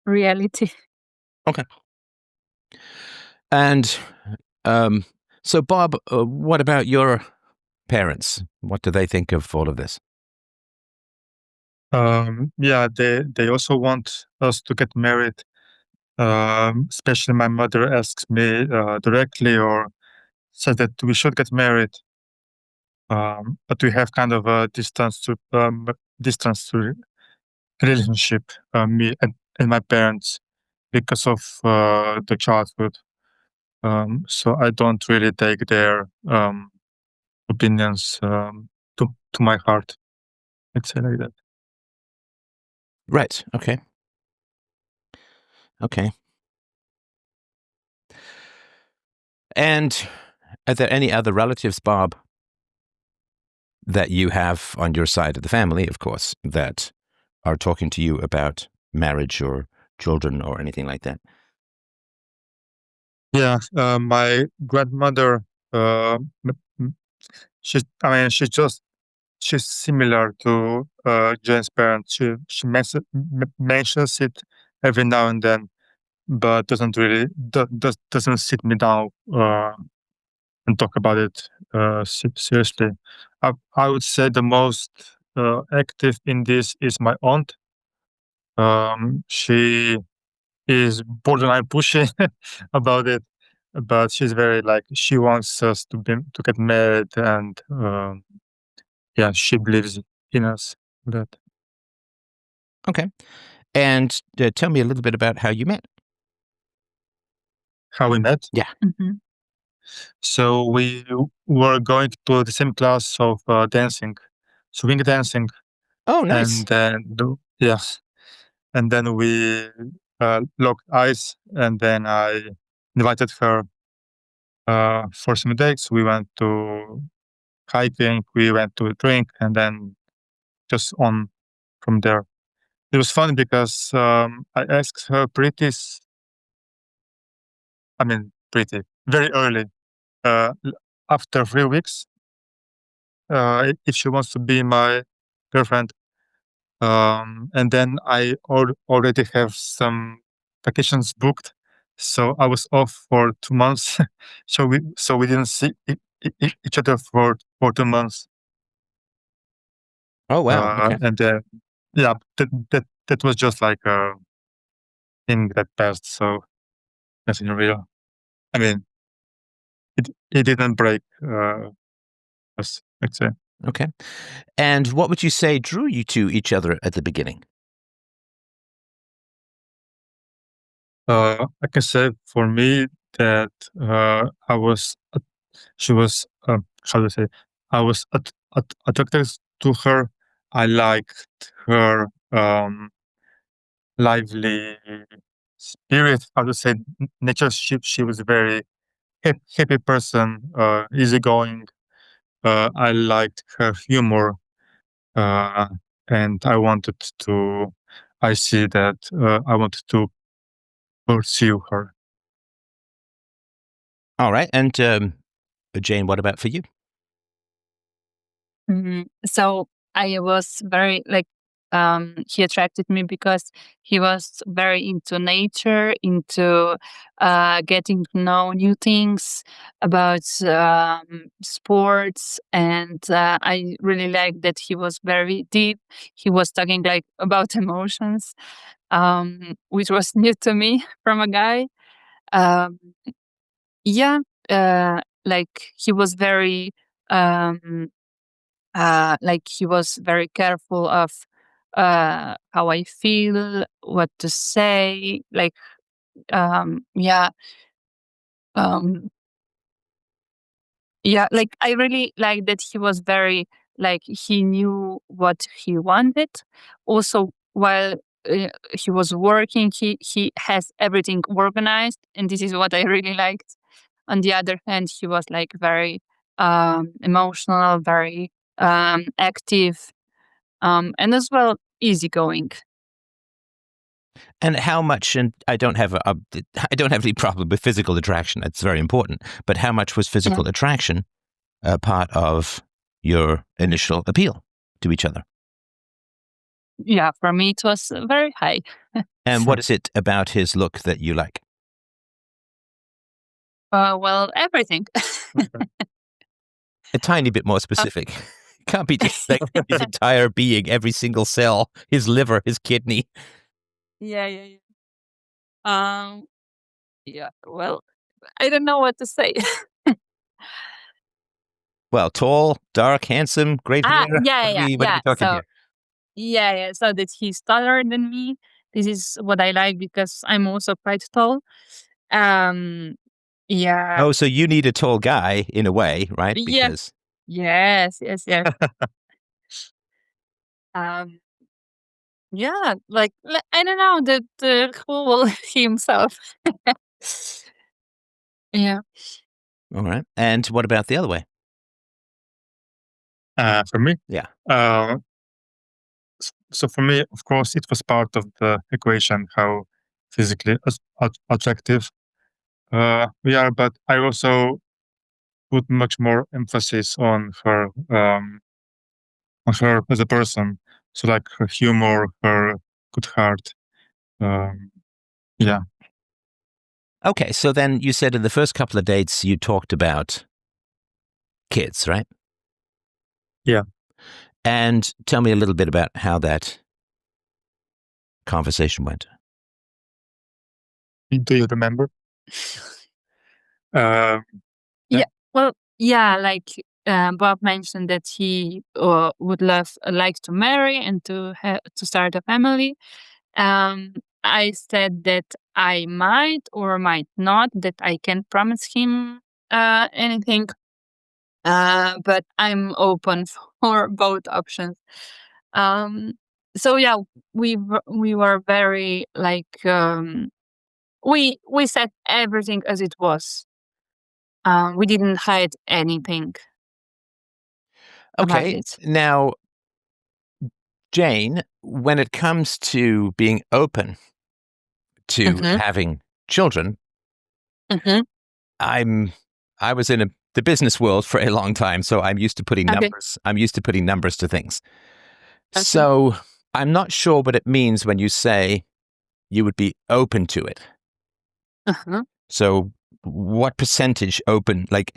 reality. Okay. And so, Bob, what about your parents? What do they think of all of this? Yeah, they also want us to get married. Especially my mother asks me directly, or says that we should get married. But we have kind of a distance to relationship, me and my parents, because of the childhood. So I don't really take their opinions to my heart. Let's say like that. Right. Okay. And are there any other relatives, Bob, that you have on your side of the family, of course, that are talking to you about marriage or children or anything like that? Yeah, my grandmother. She's similar to Jane's parents. She mentions it every now and then, but doesn't really doesn't sit me down and talk about it seriously. I would say the most active in this is my aunt. She is borderline pushy about it, but she's very like, she wants us to get married, and yeah, she believes in us. That. Okay. And tell me a little bit about how you met. How we met? Yeah. Mhm. So we were going to the same class of dancing, swing dancing, Oh, nice. and then and then we locked eyes, and then I invited her for some dates. We went to hiking, we went to a drink, and then just on from there. It was fun because I asked her very early, after 3 weeks, if she wants to be my girlfriend. And then I already have some vacations booked, so I was off for 2 months. So we didn't see each other for 2 months. Oh, wow. Okay. And yeah, that was just like a thing that passed. So nothing real. I mean, it didn't break us, let's say. Okay. And what would you say drew you to each other at the beginning? I can say for me that she was, how do I say, I was attracted to her. I liked her lively spirit, how to say, nature. She was a very happy person, easygoing. I liked her humor, uh, and I see that I wanted to pursue her. All right. And Jane, what about for you? So I was very like he attracted me because he was very into nature, into getting to know new things about sports, and I really liked that he was very deep. He was talking like about emotions, which was new to me from a guy. Um, yeah, like he was very. Like he was very careful of how I feel, what to say. Like, yeah, um, yeah. Like I really like that he was very like he knew what he wanted. Also, while he was working, he has everything organized, and this is what I really liked. On the other hand, he was like very emotional, very active, and as well easygoing. And how much? And I don't have I don't have any problem with physical attraction. It's very important. But how much was Yeah. physical attraction a part of your initial appeal to each other? Yeah, for me it was very high. And what is it about his look that you like? Well, everything. A tiny bit more specific. Can't be just like his entire being, every single cell, his liver, his kidney. Yeah, yeah, yeah. Um, yeah. Well, I don't know what to say. Well, tall, dark, handsome, great hair. Yeah, yeah, What are yeah. we talking So here? yeah, yeah. So that he's taller than me. This is what I like because I'm also quite tall. Um, yeah, Oh, so you need a tall guy in a way, right? yeah, Because yes, yes, yes. Um, yeah, like I don't know that who will himself. Yeah. all right. And what about the other way? For me, Yeah. uh, so for me, of course, it was part of the equation how physically attractive we are, but I also put much more emphasis on her as a person. So like her humor, her good heart. Um, yeah, Okay, so then you said in the first couple of dates you talked about kids, right? yeah. And tell me a little bit about how that conversation went. Do you remember? Uh, yeah. Yeah. Well, yeah, like Bob mentioned that he would like to marry and to start a family. I said that I might or might not, that I can't promise him anything, but I'm open for both options. So yeah, we were very like we said everything as it was. We didn't hide anything about Okay. it. Now, Jane, when it comes to being open to Mm-hmm. having children, Mm-hmm. I was in the business world for a long time, so I'm used to putting Okay. numbers. I'm used to putting numbers to things. Okay. So I'm not sure what it means when you say you would be open to it. Uh-huh. So what percentage open? Like,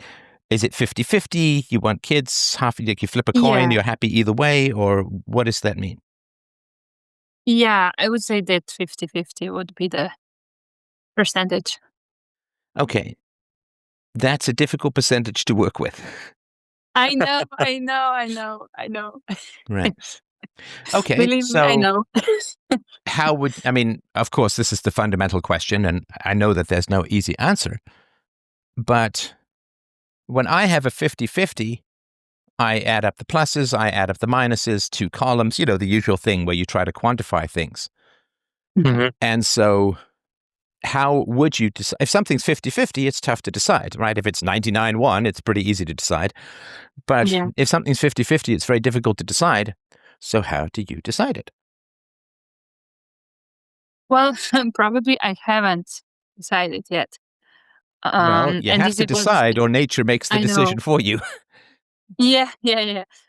is it 50-50? You want kids, half, like you flip a coin, Yeah. you're happy either way, or what does that mean? Yeah, I would say that 50-50 would be the percentage. Okay. That's a difficult percentage to work with. I know. Right. Okay. Believe me, I So know. how would, I mean, of course, this is the fundamental question, and I know that there's no easy answer. But when I have a 50-50, I add up the pluses, I add up the minuses, 2 columns, the usual thing where you try to quantify things. Mhm. And so how would you decide? If something's 50-50, it's tough to decide, right? If it's 99-1, it's pretty easy to decide. But Yeah. if something's 50-50, it's very difficult to decide. So how do you decide it? Well, probably I haven't decided yet. Well, you And have this to it was. decide, or nature makes the I know. decision for you. Yeah.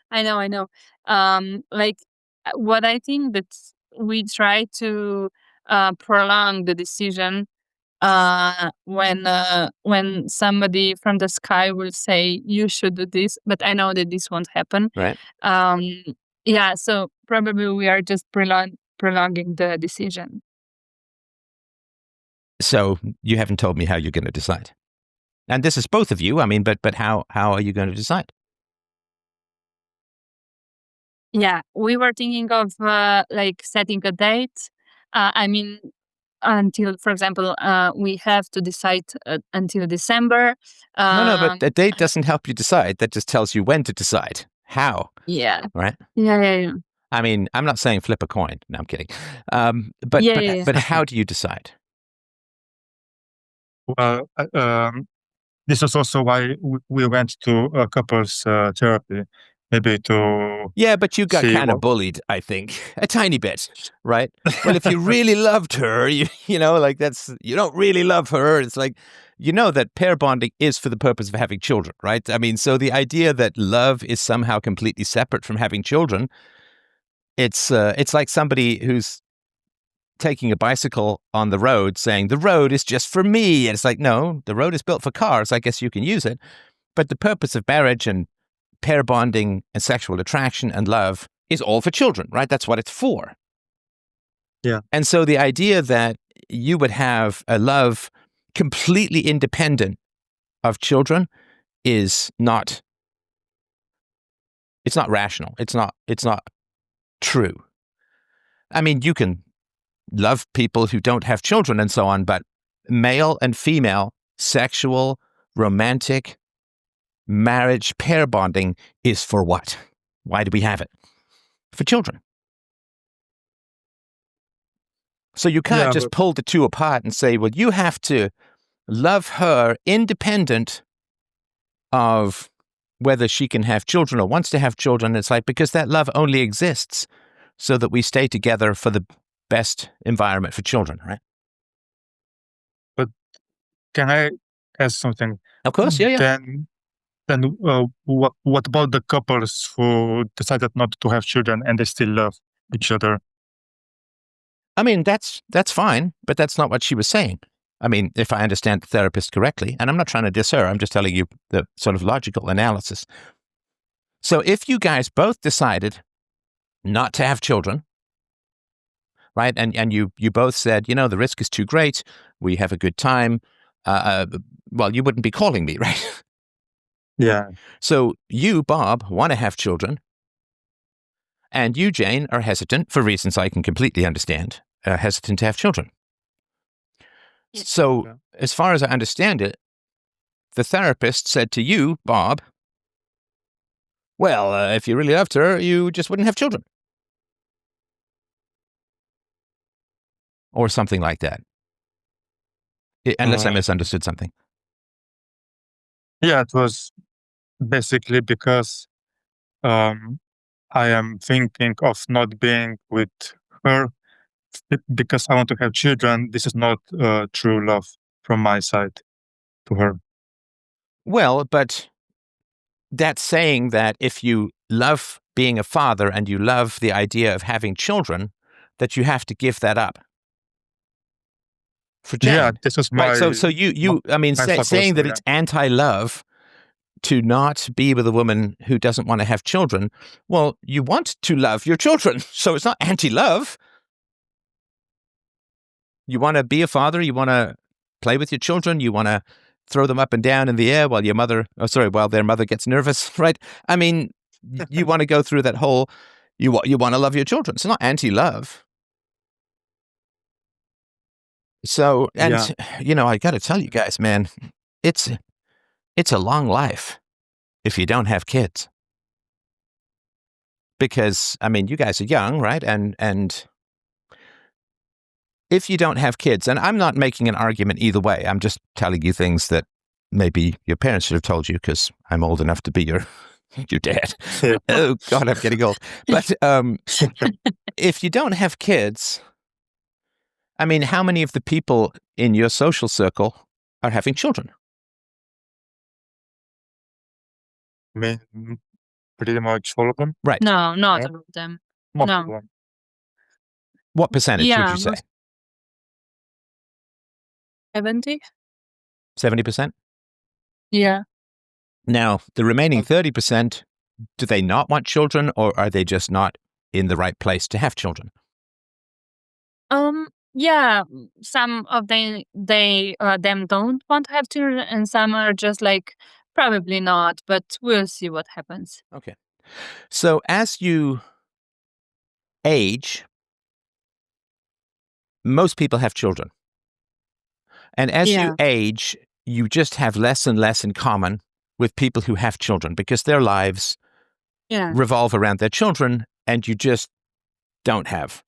I know. Like what I think that we try to prolong the decision when somebody from the sky will say you should do this, but I know that this won't happen. Right. Um, yeah, so probably we are just prolonging the decision. So you haven't told me how you're going to decide. And this is both of you. I mean, but how are you going to decide? Yeah, we were thinking of like setting a date. I mean, until, for example, we have to decide until December. No, but Um, a date doesn't help you decide. That just tells you when to decide. How, yeah, right? yeah. I mean, I'm not saying flip a coin. No, I'm kidding. But Yeah. but how do you decide? Well, this is also why we went to a couples therapy, maybe to Yeah, but you got see kind of what. bullied, I think, a tiny bit, right? Well, if you really loved her, like you don't really love her. It's like, that pair bonding is for the purpose of having children, right? I mean, so the idea that love is somehow completely separate from having children, it's like somebody who's taking a bicycle on the road saying the road is just for me. And it's like, no, the road is built for cars. I guess you can use it. But the purpose of marriage and pair bonding and sexual attraction and love is all for children, right? That's what it's for. Yeah. And so the idea that you would have a love completely independent of children is not, it's not rational. It's not true. I mean, you can love people who don't have children and so on, but male and female sexual, romantic, marriage, pair bonding is for what? Why do we have it? For children. So you can't Yeah, just but pull the two apart and say, well, you have to love her independent of whether she can have children or wants to have children. It's like, because that love only exists so that we stay together for the best environment for children, right? can I ask something? Of course, yeah. Then what about the couples who decided not to have children and they still love each other? I mean, that's fine, but that's not what she was saying. I mean, if I understand the therapist correctly, and I'm not trying to diss her, I'm just telling you the sort of logical analysis. So if you guys both decided not to have children, right, and you both said, the risk is too great, we have a good time, well, you wouldn't be calling me, right? Yeah. So you, Bob, want to have children, and you, Jane, are hesitant for reasons I can completely understand, hesitant to have children. Yeah. So, Yeah. as far as I understand it, the therapist said to you, Bob, well, if you really loved her, you just wouldn't have children. Or something like that. Unless I misunderstood something. Yeah, it was basically because I am thinking of not being with her because I want to have children. This is not true love from my side to her. Well, but that's saying that if you love being a father and you love the idea of having children, that you have to give that up. For Jane. Yeah, this is my right. So you I mean, my saying that yeah. it's anti-love to not be with a woman who doesn't want to have children. Well, you want to love your children, so it's not anti-love. You want to be a father. You want to play with your children. You want to throw them up and down in the air while while their mother gets nervous, right? I mean, you want to go through that whole. You want to love your children. It's not anti-love. So, and I got to tell you guys, man, it's a long life if you don't have kids. Because I mean, you guys are young, right? And if you don't have kids, and I'm not making an argument either way, I'm just telling you things that maybe your parents should have told you because I'm old enough to be your dad. Oh God, I'm getting old. But if you don't have kids, I mean, how many of the people in your social circle are having children? I mean, pretty much all of them. Right. No, not all of them. Most No. of them. What percentage would you say? 70? 70%? Yeah. Now, the remaining 30%, do they not want children, or are they just not in the right place to have children? Yeah, some of them don't want to have children, and some are just like probably not, but we'll see what happens. Okay. So as you age, most people have children. And as you age, you just have less and less in common with people who have children because their lives revolve around their children, and you just don't have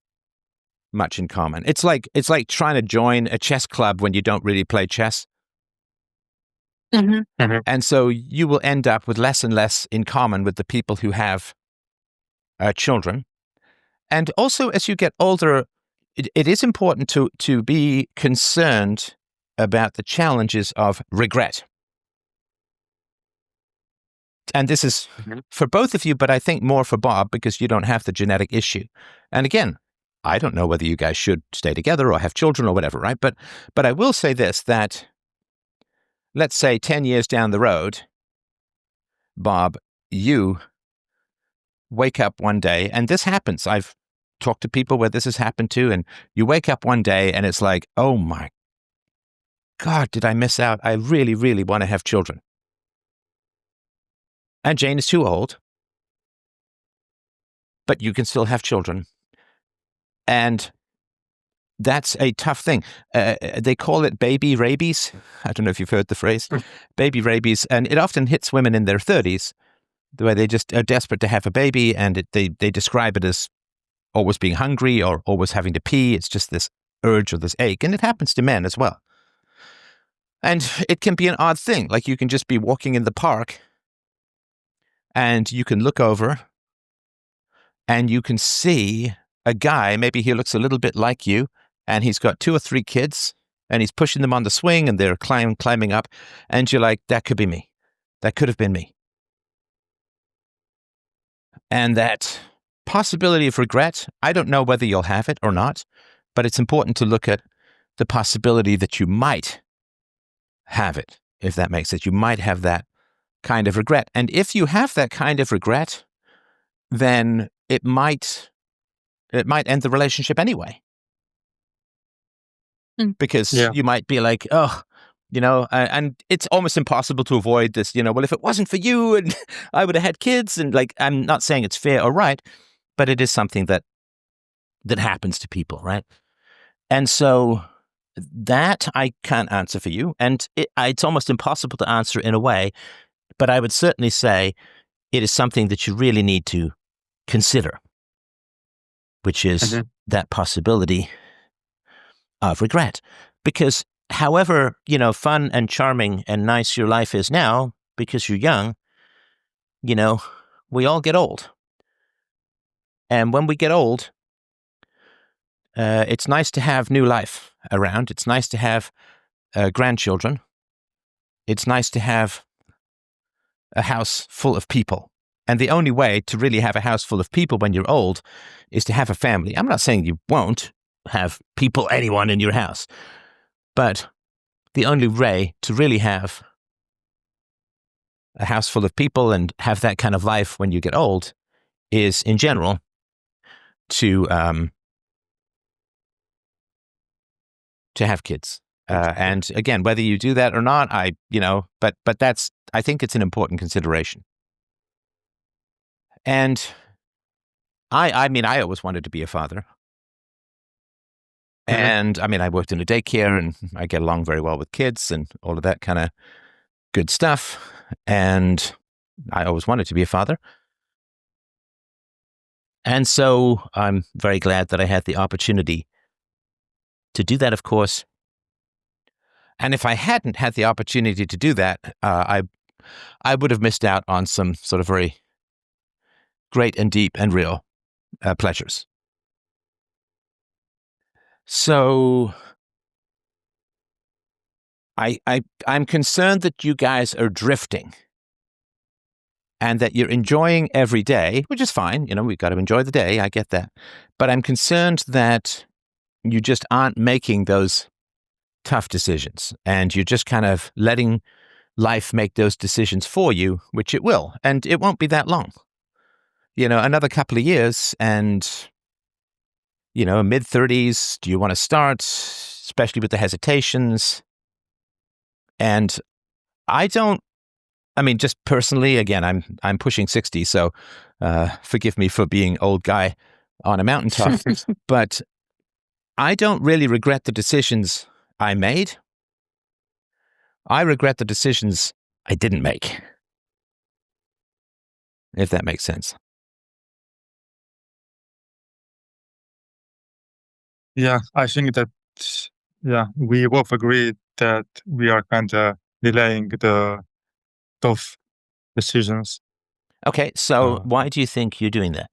much in common. It's like trying to join a chess club when you don't really play chess. Mm-hmm. And so you will end up with less and less in common with the people who have children. And also, as you get older, it is important to be concerned about the challenges of regret. And this is for both of you, but I think more for Bob because you don't have the genetic issue. And again, I don't know whether you guys should stay together or have children or whatever, right? But I will say this, that let's say 10 years down the road, Bob, you wake up one day, and this happens. I've talked to people where this has happened to, and you wake up one day and it's like, oh my God, did I miss out? I really, really want to have children. And Jane is too old, but you can still have children. And that's a tough thing. They call it baby rabies. I don't know if you've heard the phrase, baby rabies. And it often hits women in their 30s, where they just are desperate to have a baby, and they describe it as always being hungry or always having to pee. It's just this urge or this ache. And it happens to men as well. And it can be an odd thing. Like you can just be walking in the park and you can look over and you can see a guy, maybe he looks a little bit like you, and he's got 2 or 3 kids, and he's pushing them on the swing, and they're climbing up, and you're like, that could be me. That could have been me. And that possibility of regret, I don't know whether you'll have it or not, but it's important to look at the possibility that you might have it, if that makes sense. You might have that kind of regret. And if you have that kind of regret, then it might end the relationship anyway. Because you might be like, oh, and it's almost impossible to avoid this, well, if it wasn't for you and I would have had kids, and like, I'm not saying it's fair or right, but it is something that happens to people, right? And so that I can't answer for you, and it's almost impossible to answer in a way, but I would certainly say it is something that you really need to consider, which is that possibility of regret. Because however, fun and charming and nice your life is now, because you're young, we all get old. And when we get old, it's nice to have new life around. It's nice to have grandchildren. It's nice to have a house full of people. And the only way to really have a house full of people when you're old is to have a family. I'm not saying you won't have people, anyone in your house, but the only way to really have a house full of people and have that kind of life when you get old is, in general, to have kids. And again, whether you do that or not, but I think it's an important consideration. And I mean, I always wanted to be a father. And I mean, I worked in a daycare and I get along very well with kids and all of that kind of good stuff. And I always wanted to be a father. And so I'm very glad that I had the opportunity to do that, of course. And if I hadn't had the opportunity to do that, I would have missed out on some sort of very great and deep and real pleasures. So I'm concerned that you guys are drifting and that you're enjoying every day, which is fine. We've got to enjoy the day. I get that. But I'm concerned that you just aren't making those tough decisions and you're just kind of letting life make those decisions for you, which it will. And it won't be that long. Another couple of years and, mid-30s, do you want to start, especially with the hesitations? And just personally, again, I'm pushing 60, so forgive me for being old guy on a mountaintop, but I don't really regret the decisions I made. I regret the decisions I didn't make, if that makes sense. Yeah, I think that, we both agree that we are kind of delaying the tough decisions. Okay, so why do you think you're doing that?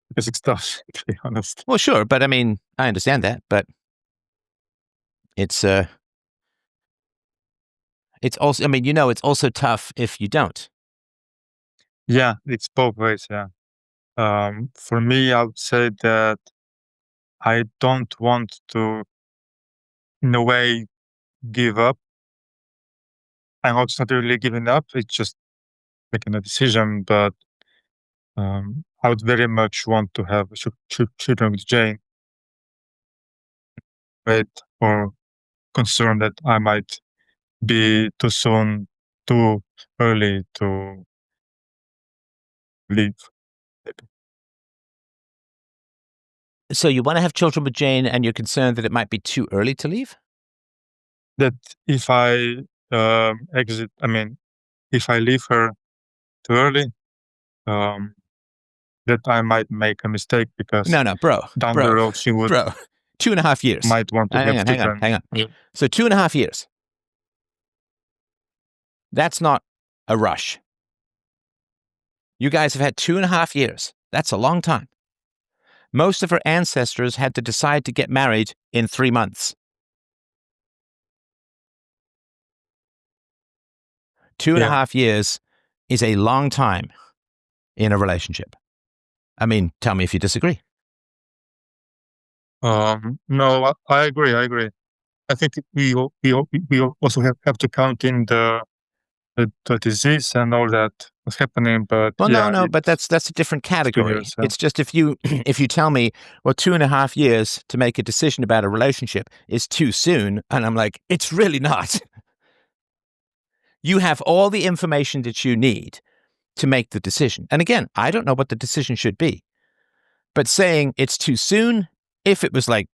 Because it's tough, to be honest. Well, sure, but I mean, I understand that, but it's also, it's also tough if you don't. Yeah, it's both ways, yeah. For me, I would say that I don't want to, in a way, give up. I'm also not really giving up. It's just making a decision, but I would very much want to have children with Jane. Right? Or concerned that I might be too soon, too early to leave. So you want to have children with Jane and you're concerned that it might be too early to leave? That if I if I leave her too early, that I might make a mistake because bro, down the road she would 2.5 years. Might want to have children. Hang on. Yeah. So 2.5 years. That's not a rush. You guys have had 2.5 years. That's a long time. Most of our ancestors had to decide to get married in 3 months. 2.5 years is a long time in a relationship. I mean, tell me if you disagree. No, I agree. I think we also have to count in the disease and all that. what's happening, but Well, yeah, no, but that's a different category. years, yeah. It's just if you if you tell me, well, 2.5 years to make a decision about a relationship is too soon, and I'm like, it's really not. You have all the information that you need to make the decision. And again, I don't know what the decision should be, but saying it's too soon, if it was like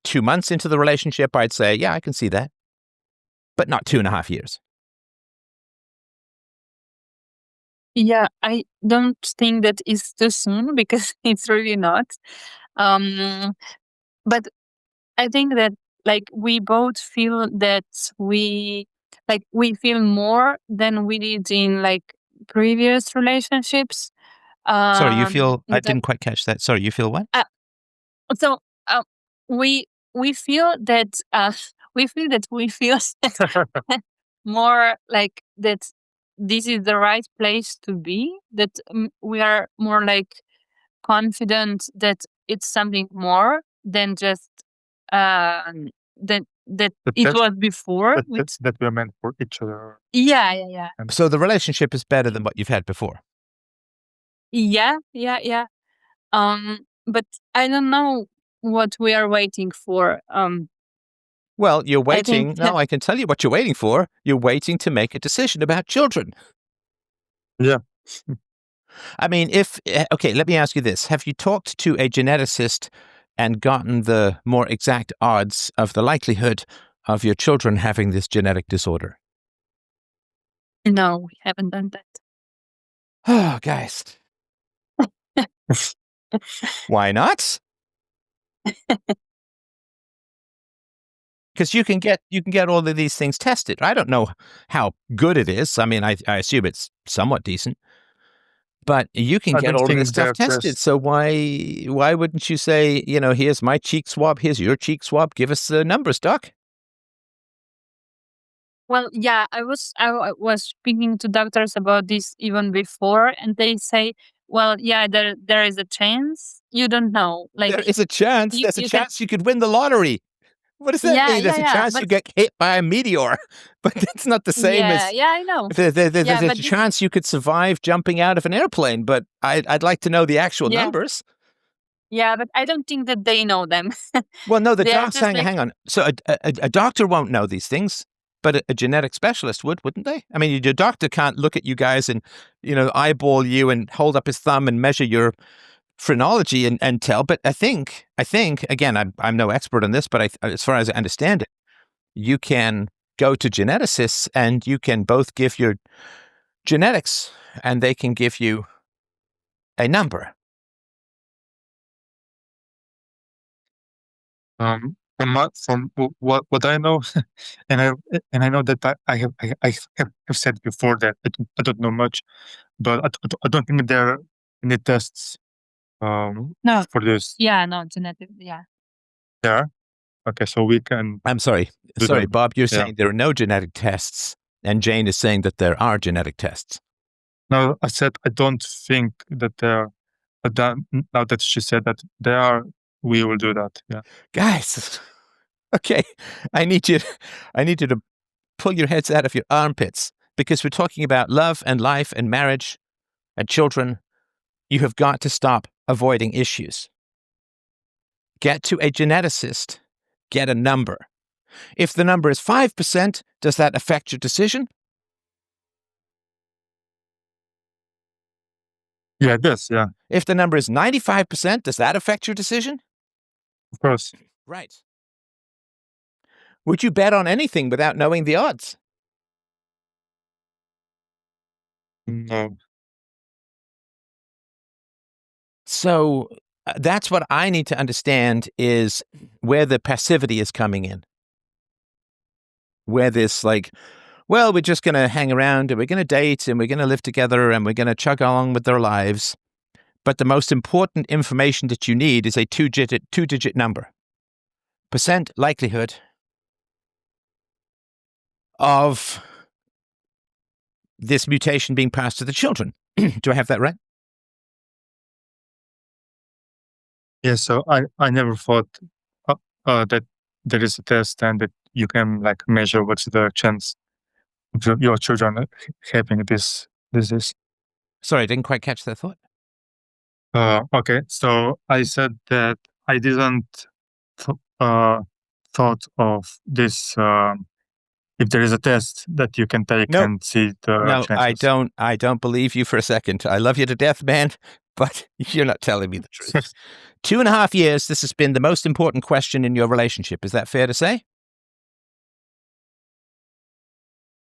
2 months into the relationship, I'd say, yeah, I can see that, but not 2.5 years. Yeah, I don't think that is too soon because it's really not. But I think that like we both feel that we feel more than we did in like previous relationships. Sorry, you feel, I that didn't quite catch that. Sorry, you feel what? so we feel that we feel more like that this is the right place to be, that we are more like confident that it's something more than just that That it was before that we're meant for each other. yeah So the relationship is better than what you've had before. yeah but I don't know what we are waiting for. Well, you're I think waiting. No, I can tell you what you're waiting for. You're waiting to make a decision about children. Yeah. I mean, okay, let me ask you this. Have you talked to a geneticist and gotten the more exact odds of the likelihood of your children having this genetic disorder? no, we haven't done that. Oh, guys. Why not? Because you can get all of these things tested. I don't know how good it is. I mean, I assume it's somewhat decent, but you can I get don't all of think this stuff they're tested. best. So why wouldn't you say, here's my cheek swab, here's your cheek swab, give us the numbers, doc? Well, yeah, I was speaking to doctors about this even before, and they say, well, yeah, there is a chance. You don't know, like There is a chance. you There's a you can. chance you could win the lottery. What does that mean? There's a chance But you get hit by a meteor, but it's not the same as I know. there's Yeah, a but chance you could survive jumping out of an airplane. But I'd like to know the actual yeah, numbers. yeah, but I don't think that they know them. Well, no, the They are doctor. just like, Hang on. So a doctor won't know these things, but a genetic specialist would, wouldn't they? I mean, your doctor can't look at you guys and eyeball you and hold up his thumb and measure your phrenology and tell. But I think again, I'm no expert on this, but as far as I understand it, you can go to geneticists and you can both give your genetics and they can give you a number. From what I know, and I know that I have said before that I don't know much, but I don't think there are any tests no, for this. yeah, no, genetic, yeah. There. Okay, so we can. I'm sorry, do them. Bob. You're Yeah. saying there are no genetic tests, and Jane is saying that there are genetic tests. No, I said I don't think that there are. But now that she said that there are, we will do that. Yeah. Guys, okay, I need you to pull your heads out of your armpits because we're talking about love and life and marriage and children. You have got to stop avoiding issues. Get to a geneticist. Get a number. If the number is 5%, does that affect your decision? Yeah, it does. Yeah, If the number is 95%, does that affect your decision? of course. Right. Would you bet on anything without knowing the odds? No. So that's what I need to understand is where the passivity is coming in. Where this well, we're just going to hang around and we're going to date and we're going to live together and we're going to chug along with their lives. But the most important information that you need is a two-digit number. Percent likelihood of this mutation being passed to the children. Do I have that right? Yeah, so I never thought that there is a test and that you can measure what's the chance of your children having this disease. Sorry, I didn't quite catch that thought. Okay, so I said that I didn't thought of this. If there is a test that you can take Nope. and see the No, chances. I don't believe you for a second. I love you to death, man, but you're not telling me the truth. 2.5 years, this has been the most important question in your relationship. Is that fair to say?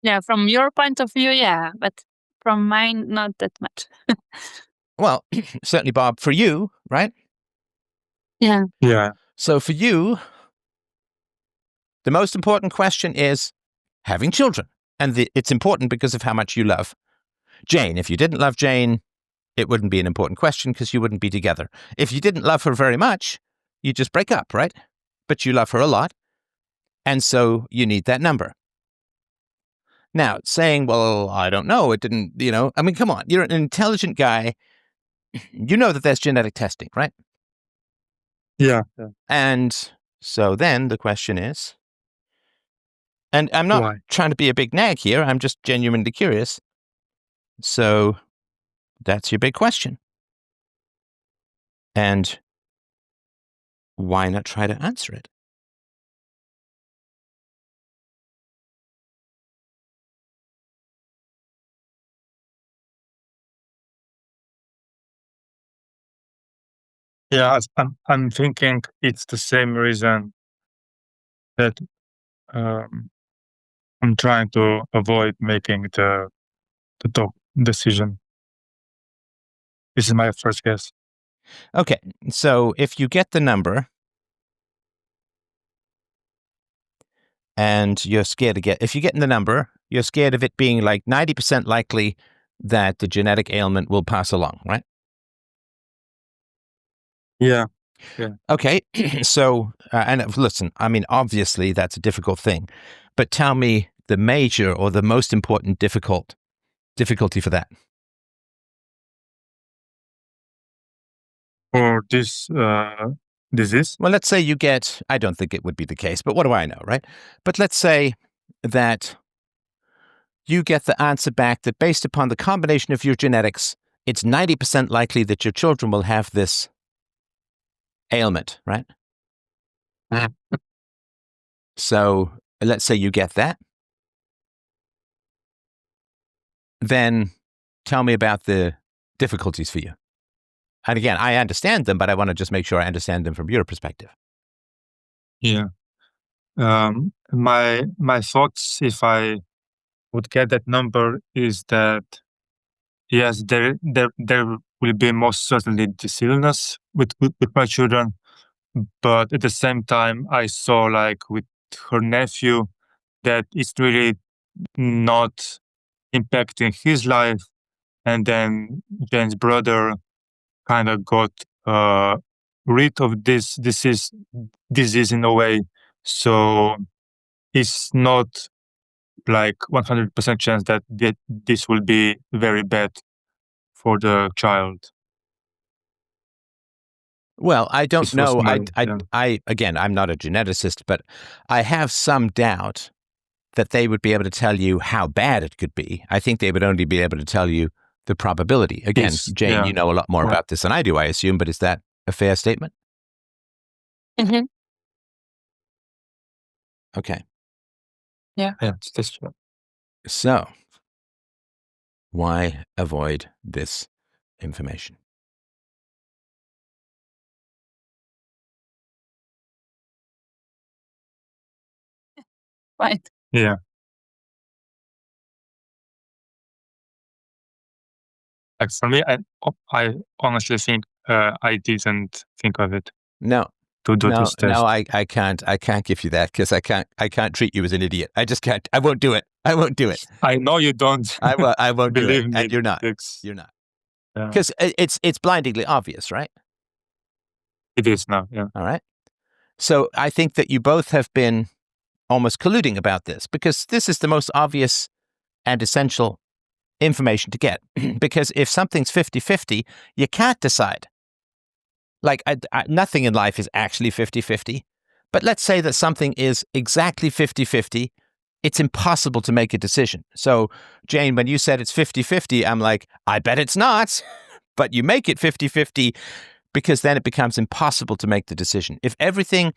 Yeah, from your point of view, yeah, but from mine, not that much. Well, certainly, Bob, for you, right? Yeah. Yeah. So for you, the most important question is having children. And it's important because of how much you love Jane. If you didn't love Jane, it wouldn't be an important question because you wouldn't be together. If you didn't love her very much, you just break up, right? But you love her a lot. And so you need that number. Now, saying, well, I don't know, it didn't, I mean, come on, you're an intelligent guy. You know that there's genetic testing, right? Yeah. And so then the question is, and I'm not Why? trying to be a big nag here, I'm just genuinely curious. So that's your big question. And why not try to answer it? Yeah, I'm thinking it's the same reason that I'm trying to avoid making the top decision. This is my first guess. Okay, so if you get the number and you're scared if you're getting the number, you're scared of it being like 90% likely that the genetic ailment will pass along, right? Yeah. Okay, so, and listen, I mean, obviously that's a difficult thing, but tell me the major or the most important difficulty for that. For this disease? Well, let's say you get, I don't think it would be the case, but what do I know, right? But let's say that you get the answer back that based upon the combination of your genetics, it's 90% likely that your children will have this ailment, right? So let's say you get that. Then tell me about the difficulties for you. And again, I understand them, but I want to just make sure I understand them from your perspective. Yeah. My thoughts, if I would get that number, is that yes, there will be most certainly this illness with my children, but at the same time, I saw like with her nephew that it's really not impacting his life, and then Jane's brother kind of got rid of this disease in a way, so it's not like 100% chance that this will be very bad for the child. Well, I don't This was know. my Again, I'm not a geneticist, but I have some doubt that they would be able to tell you how bad it could be. I think they would only be able to tell you the probability. Again, Jane, you know a lot more about this than I do, I assume, but is that a fair statement? Mm-hmm. Okay. Yeah. that's true. So, why avoid this information? Right. Yeah. Like for me, I honestly think I didn't think of it. No. To do this test. No, I can't give you that because I can't treat you as an idiot. I just can't. I won't do it. I won't do it. I know you don't. I won't do believe it. me. And you're not. You're not. Yeah. Because it's blindingly obvious, right? It is now. Yeah. All right. So I think that you both have been almost colluding about this because this is the most obvious and essential information to get. Because if something's 50-50, you can't decide. Like, nothing in life is actually 50-50. But let's say that something is exactly 50-50 it's impossible to make a decision. So, Jane, when you said it's 50-50, I'm like, I bet it's not. But you make it 50-50 because then it becomes impossible to make the decision. If everything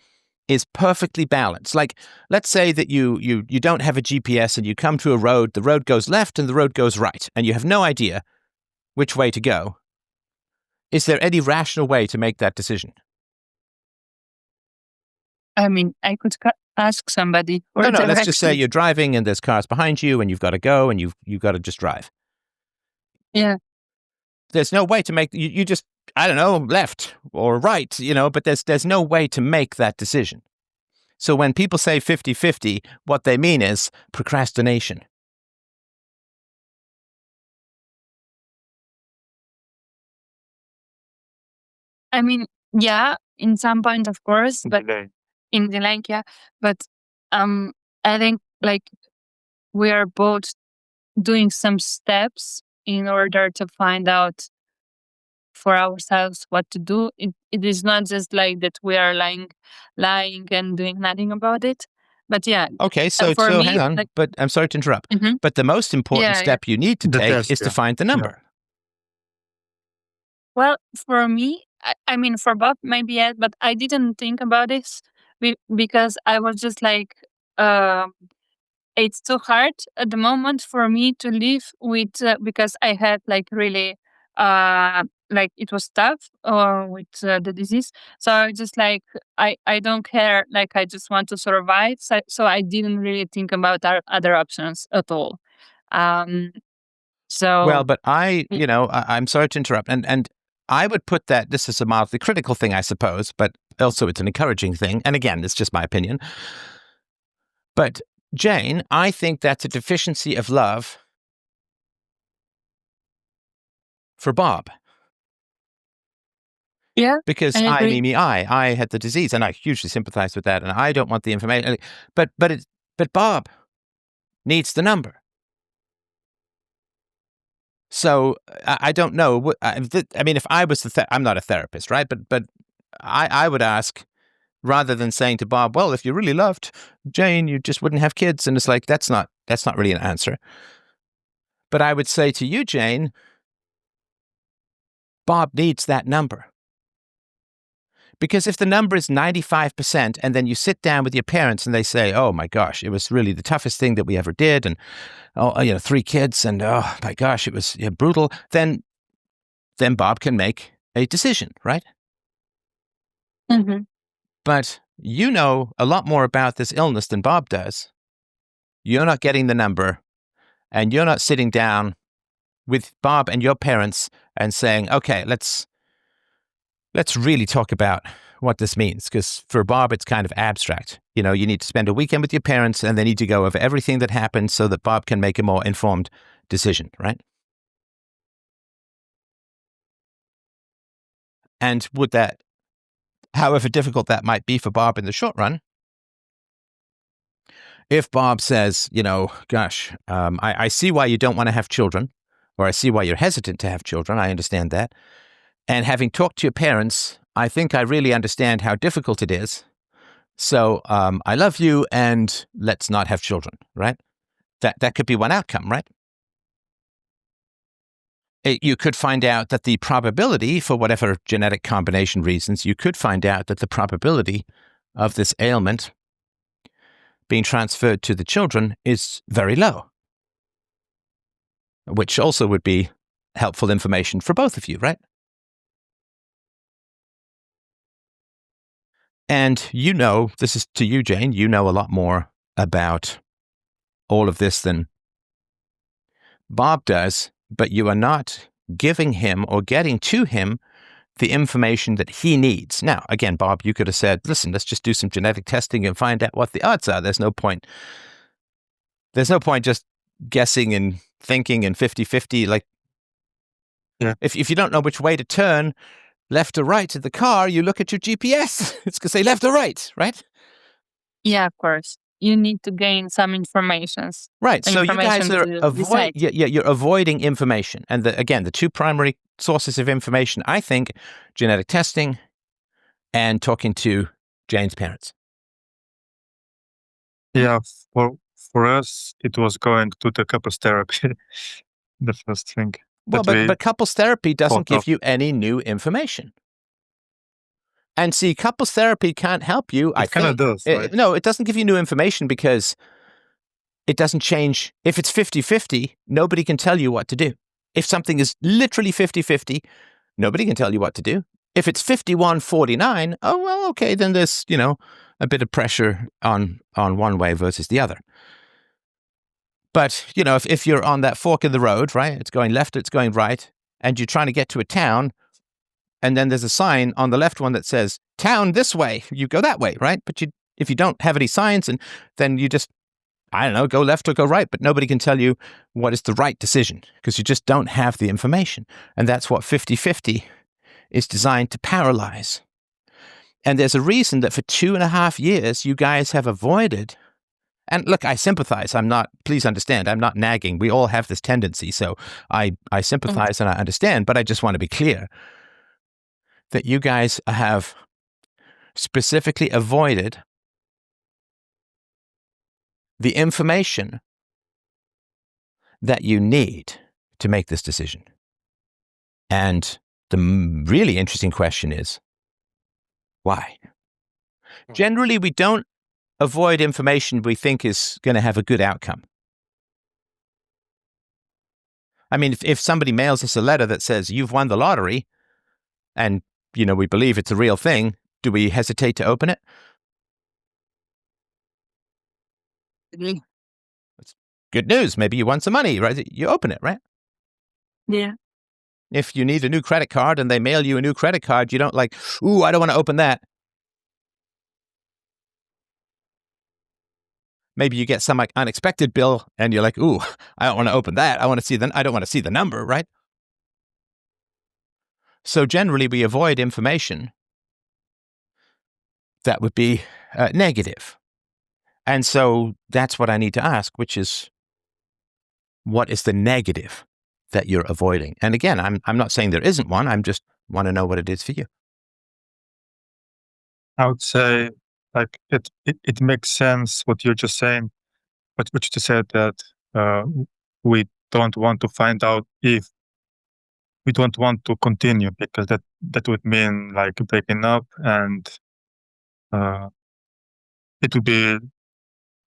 is perfectly balanced, like let's say that you don't have a GPS and you come to a road, the road goes left and the road goes right, and you have no idea which way to go. Is there any rational way to make that decision? I mean, I could ask somebody for No, directions. let's just say you're driving and there's cars behind you and you've got to go and you've got to just drive. Yeah. There's no way to make, you just, I don't know, left or right, but there's no way to make that decision. So when people say 50-50, what they mean is procrastination. I mean, yeah, in some point, of course, but in the like, yeah, but I think like we are both doing some steps in order to find out for ourselves what to do. It is not just like that we are lying and doing nothing about it. But yeah, Okay, so for me, hang on, but I'm sorry to interrupt. Mhm. But the most important step you need to The take test, is to find the number. Well, for me, I mean, for Bob, maybe yes, but I didn't think about this because I was just like, it's too hard at the moment for me to live with because I had like really like it was tough with the disease. So I just like I don't care. Like I just want to survive. So I didn't really think about our other options at all. So Well, but I'm sorry to interrupt. And I would put that, this is a mildly critical thing, I suppose, but also it's an encouraging thing. And again, it's just my opinion. But Jane, I think that's a deficiency of love for Bob. yeah, Because I agree. I had the disease and I hugely sympathize with that. And I don't want the information. But Bob needs the number. So I don't know. I mean, if I was I'm not a therapist, right? But I would ask, rather than saying to Bob, well, if you really loved Jane, you just wouldn't have kids. And it's like, that's not really an answer. But I would say to you, Jane, Bob needs that number. Because if the number is 95% and then you sit down with your parents and they say, oh my gosh, it was really the toughest thing that we ever did. And, 3 kids and, oh my gosh, it was brutal. Then Bob can make a decision, right? Mm-hmm. But you know a lot more about this illness than Bob does. You're not getting the number and you're not sitting down with Bob and your parents and saying, okay, let's really talk about what this means. Because for Bob, it's kind of abstract. You need to spend a weekend with your parents and they need to go over everything that happened so that Bob can make a more informed decision, right? And would that, however difficult that might be for Bob in the short run, if Bob says, gosh, I see why you don't want to have children, or I see why you're hesitant to have children, I understand that. And having talked to your parents, I think I really understand how difficult it is. So I love you and let's not have children, right? That could be one outcome, right? You could find out that the probability, for whatever genetic combination reasons, you could find out that the probability of this ailment being transferred to the children is very low, which also would be helpful information for both of you, right? And this is to you, Jane, you know a lot more about all of this than Bob does, but you are not giving him or getting to him the information that he needs. Now, again, Bob, you could have said, listen, let's just do some genetic testing and find out what the odds are. There's no point just guessing and thinking and 50-50. Like, if you don't know which way to turn, left or right in the car, you look at your GPS. It's going to say left or right, right? Yeah, of course. You need to gain some information. Right. So you guys are you're avoiding information. And the two primary sources of information, I think, genetic testing and talking to Jane's parents. Yeah, for For us, it was going to the couples therapy. The first thing. Well, but couples therapy doesn't give you any new information. And see, couples therapy can't help you. It kind of does, right? No, it doesn't give you new information because it doesn't change. If it's 50-50, nobody can tell you what to do. If something is literally 50-50, nobody can tell you what to do. If it's 51-49, oh, well, okay, then there's, a bit of pressure on one way versus the other. But, if you're on that fork in the road, right, it's going left, it's going right, and you're trying to get to a town, and then there's a sign on the left one that says, town this way, you go that way, right? But if you don't have any signs, and then you just, I don't know, go left or go right, but nobody can tell you what is the right decision because you just don't have the information. And that's what 50-50 is designed to paralyze. And there's a reason that for 2.5 years, you guys have avoided. And look, I sympathize. Please understand, I'm not nagging. We all have this tendency. So I sympathize and I understand, but I just want to be clear that you guys have specifically avoided the information that you need to make this decision. And the really interesting question is, why? Generally, we don't avoid information we think is going to have a good outcome. I mean, if somebody mails us a letter that says, you've won the lottery, and, we believe it's a real thing, do we hesitate to open it? It's good news. Maybe you won some money, right? You open it, right? Yeah. If you need a new credit card and they mail you a new credit card, you don't ooh, I don't want to open that. Maybe you get some unexpected bill and you're like, ooh, I don't want to open that. I don't want to see the number, right? So generally we avoid information that would be negative. And so that's what I need to ask, which is, what is the negative that you're avoiding? And again, I'm not saying there isn't one. I'm just want to know what it is for you. I would say, it makes sense what you're just saying, but what you just said that we don't want to find out if we don't want to continue, because that would mean breaking up, and it would be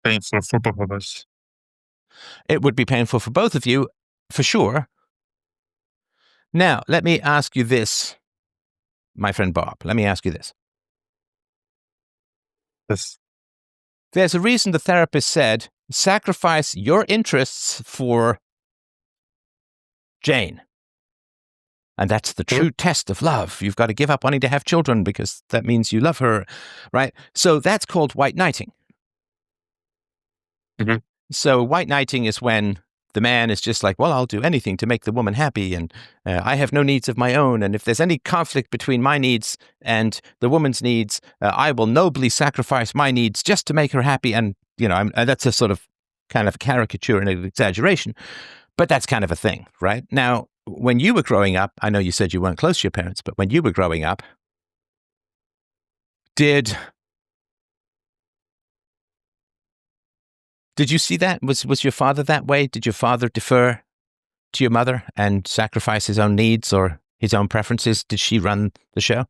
painful for both of us. It would be painful for both of you, for sure. Now, let me ask you this, my friend Bob. Let me ask you this. Yes. There's a reason the therapist said, sacrifice your interests for Jane. And that's the true test of love. You've got to give up wanting to have children because that means you love her, right? So that's called white knighting. Mm-hmm. So white knighting is when the man is just like, well, I'll do anything to make the woman happy, and I have no needs of my own. And if there's any conflict between my needs and the woman's needs, I will nobly sacrifice my needs just to make her happy. And, that's a sort of kind of caricature and an exaggeration, but that's kind of a thing, right? Now, when you were growing up, I know you said you weren't close to your parents, but when you were growing up, did you see that? Was your father that way? Did your father defer to your mother and sacrifice his own needs or his own preferences? Did she run the show?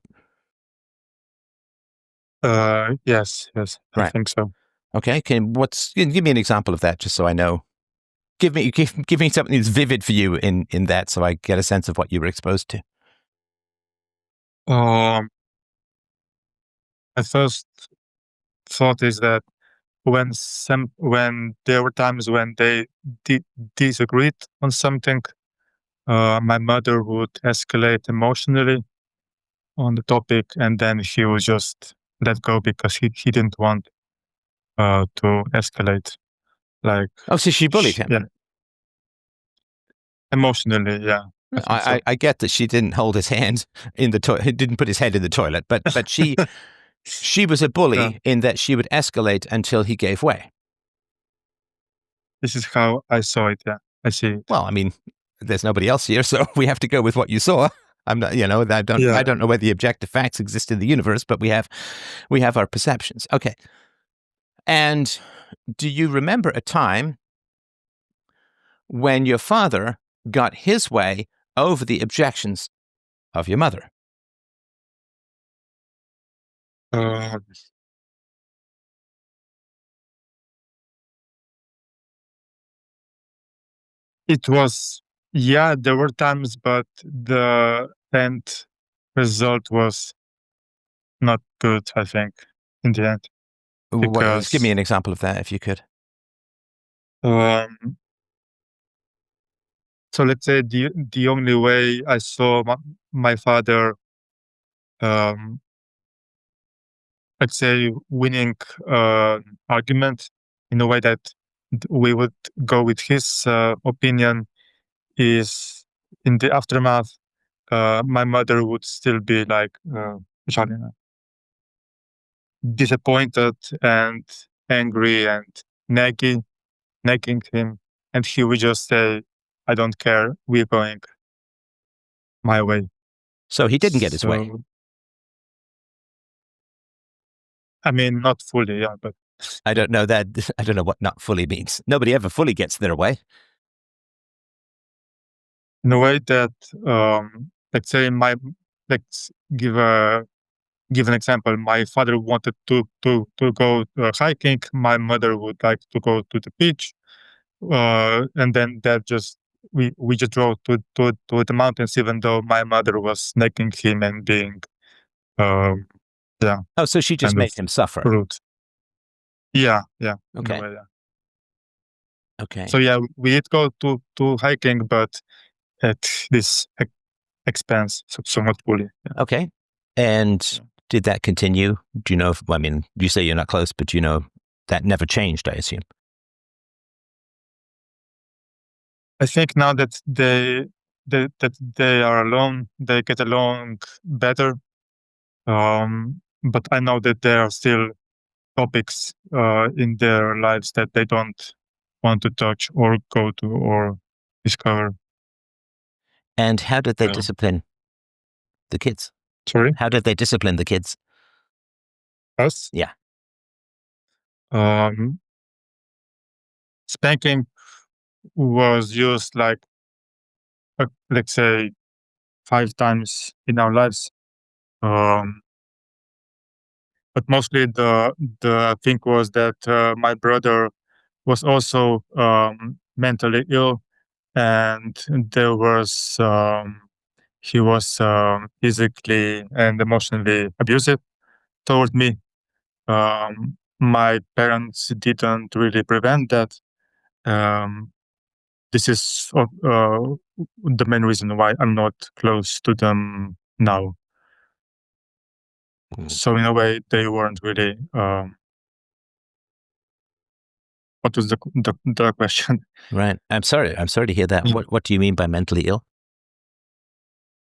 Yes, right. I think so. Okay, give me an example of that, just so I know. Give me something that's vivid for you in that, so I get a sense of what you were exposed to. My first thought is that when there were times when they disagreed on something, my mother would escalate emotionally on the topic, and then he would just let go because he didn't want to escalate. So she bullied him. Yeah. Emotionally, yeah. I get that she didn't hold his hand in the toilet. He didn't put his head in the toilet, but she she was a bully in that she would escalate until he gave way. This is how I saw it. Yeah, I see it. Well, I mean, there's nobody else here, so we have to go with what you saw. I'm not, I don't know whether the objective facts exist in the universe, but we have our perceptions. Okay, and do you remember a time when your father got his way over the objections of your mother? It was, yeah, there were times, but the end result was not good, I think, in the end. Give me Because an example of that, if you could. so let's say the only way I saw my father, let's say, winning argument in a way that we would go with his opinion is in the aftermath. My mother would still be like disappointed and angry and nagging him, and he would just say, "I don't care. We're going my way." So he didn't get his way. So, I mean, not fully, yeah, but I don't know that. I don't know what not fully means. Nobody ever fully gets their way. in a way that, let's say, let's give an example. My father wanted to go hiking. My mother would like to go to the beach, and then that just we just drove to the mountains, even though my mother was nagging him and being, yeah. Oh, so she just kind of made him suffer. rude. Yeah. Okay. In a way, yeah. Okay. So yeah, we did go to hiking, but at this expense, so not fully. Yeah. Okay. And did that continue? Do you know if, I mean, you say you're not close, but you know that never changed, I assume. I think now that they are alone, they get along better. But I know that there are still topics in their lives that they don't want to touch or go to or discover. And how did they Yeah. discipline the kids? Sorry, How did they discipline the kids? us? Yeah. Spanking was used like, let's say, 5 times in our lives. But mostly the thing was that my brother was also mentally ill, and there was he was physically and emotionally abusive toward me. My parents didn't really prevent that. This is the main reason why I'm not close to them now. So in a way, they weren't really. What was the question? Right. I'm sorry to hear that. What do you mean by mentally ill?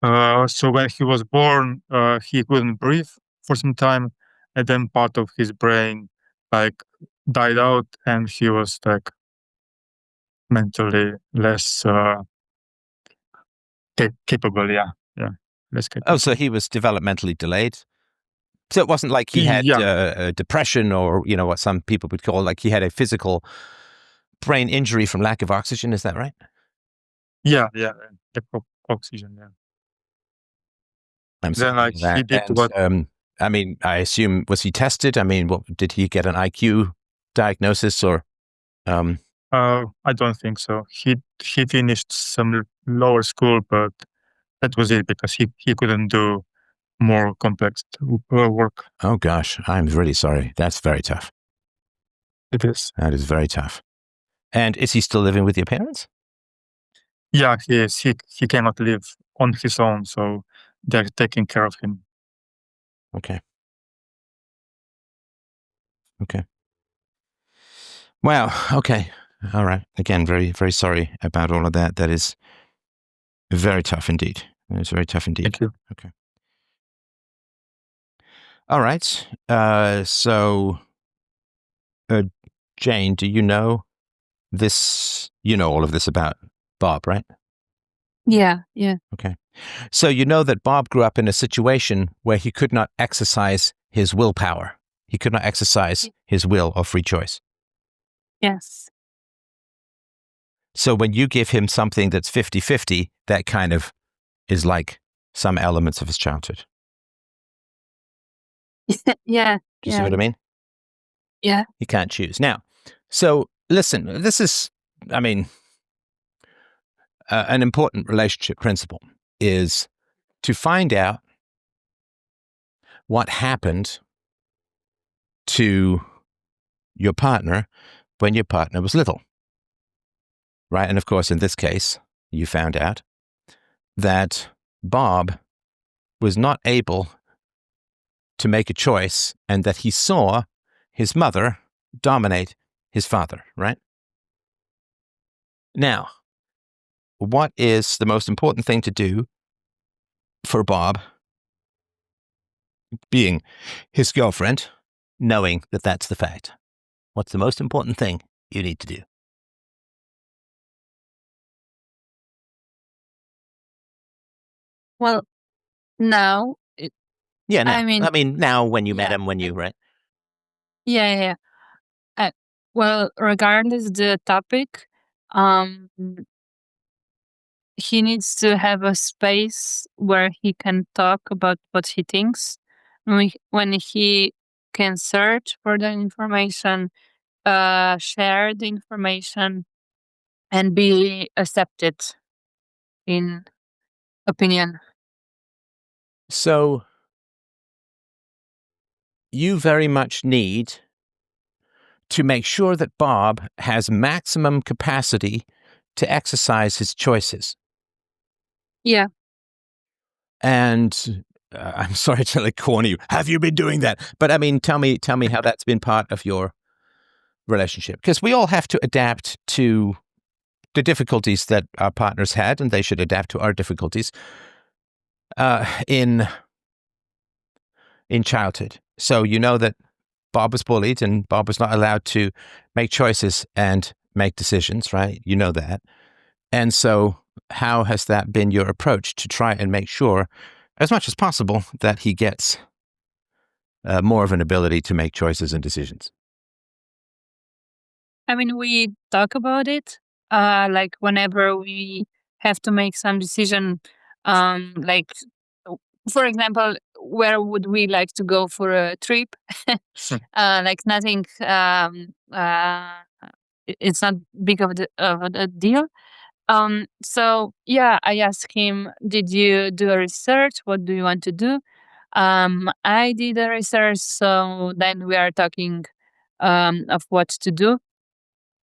So when he was born, he couldn't breathe for some time, and then part of his brain like died out, and he was like mentally less capable. Yeah, less capable. Oh, so he was developmentally delayed. So it wasn't like he had a depression or, you know, what some people would call, like he had a physical brain injury from lack of oxygen. Is that right? Yeah, oxygen. Yeah. I'm Then sorry to hear he that. did what? I mean, I assume, was he tested? I mean, what did he get an IQ diagnosis or? I don't think so. He finished some lower school, but that was it because he couldn't do more complex work. Oh gosh, I'm really sorry. That's very tough. It is. That is very tough. And is he still living with your parents? Yeah, he is. He cannot live on his own, so they're taking care of him. Okay. Wow. Okay. All right. Again, very, very sorry about all of that. That is very tough indeed. It's very tough indeed. Thank you. Okay. All right. So, Jane, do you know this? You know all of this about Bob, right? Yeah. Okay. So you know that Bob grew up in a situation where he could not exercise his willpower. He could not exercise his will or free choice. Yes. So when you give him something that's 50-50, that kind of is like some elements of his childhood. Yeah. Do you see what I mean? Yeah. He can't choose. Now, so listen, this is, I mean, an important relationship principle is to find out what happened to your partner when your partner was little. Right? And of course, in this case, you found out that Bob was not able to make a choice and that he saw his mother dominate his father, right? Now, what is the most important thing to do for Bob, being his girlfriend, knowing that that's the fact? What's the most important thing you need to do? Well, now, Yeah, now. I mean, now when you met yeah, him, when you, right? yeah. Well, regardless the topic, um, he needs to have a space where he can talk about what he thinks. When he can search for the information, share the information, and be accepted in opinion. So you very much need to make sure that Bob has maximum capacity to exercise his choices. Yeah. And I'm sorry to like corner you. Have you been doing that? But I mean, tell me how that's been part of your relationship, because we all have to adapt to the difficulties that our partners had, and they should adapt to our difficulties in childhood. So you know that Bob was bullied and Bob was not allowed to make choices and make decisions, right? You know that. And so how has that been your approach to try and make sure, as much as possible, that he gets more of an ability to make choices and decisions? I mean, we talk about it, like whenever we have to make some decision, like, for example, where would we like to go for a trip? Like nothing, it's not big of a deal. So yeah, I asked him, did you do a research? What do you want to do? I did a research, so then we are talking of what to do.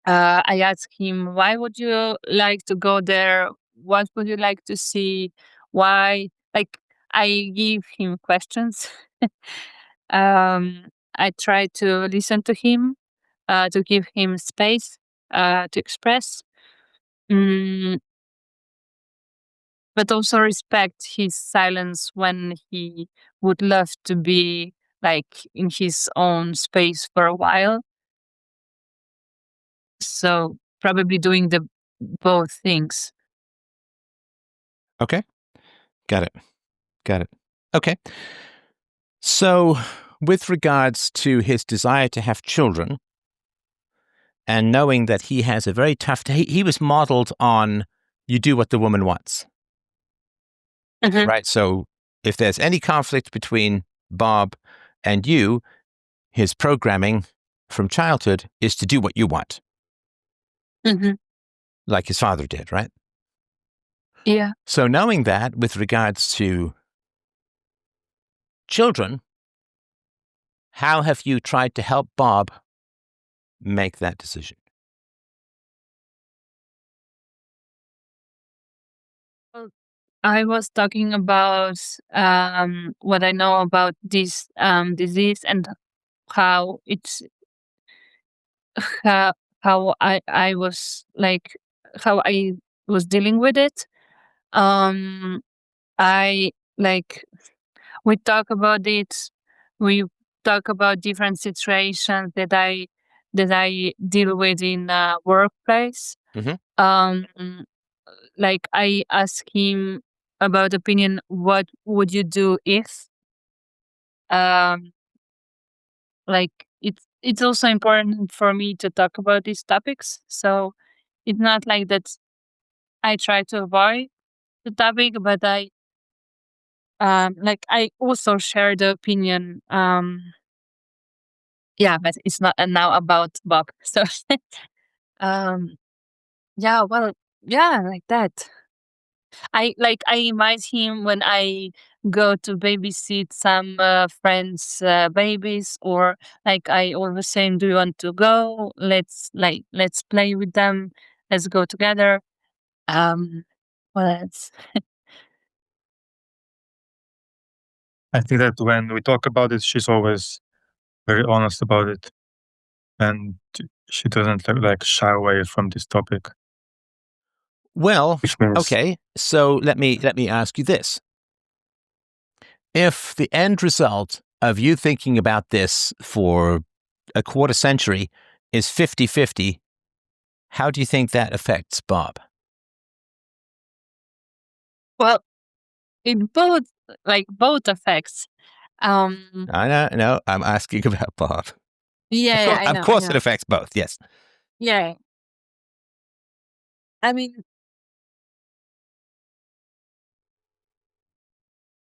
I asked him, why would you like to go there? What would you like to see? Why? Like, I give him questions. I try to listen to him, to give him space to express, mm, but also respect his silence when he would love to be like in his own space for a while. So probably doing the both things. Okay. Got it. Okay. So with regards to his desire to have children, and knowing that he has a very tough, he was modeled on you do what the woman wants, Mhm. right? So if there's any conflict between Bob and you, his programming from childhood is to do what you want, Mhm. like his father did, right? Yeah. So knowing that with regards to children, how have you tried to help Bob make that decision? Well, I was talking about what I know about this disease and how it's how I was like how I was dealing with it. Um, I like we talk about it. We talk about different situations that I deal with in workplace. Mhm. Like I ask him about opinion. What would you do if? Um, like it's it's also important for me to talk about these topics. So it's not like that I try to avoid the topic, but I I also share the opinion. Yeah, but it's not now about Bob. So um yeah, well, yeah, like that. I invite him when I go to babysit some friends' babies, or like I always say, "Do you want to go? Let's play with them. Let's go together." Um, what else? I think that when we talk about it, she's always very honest about it, and she doesn't like shy away from this topic. Well, Which means okay. So let me ask you this. If the end result of you thinking about this for a quarter century is 50-50, how do you think that affects Bob? Well, in both effects. I know. I'm asking about Bob. Yeah, I Of know. course, it affects both. Yes. Yeah, I mean,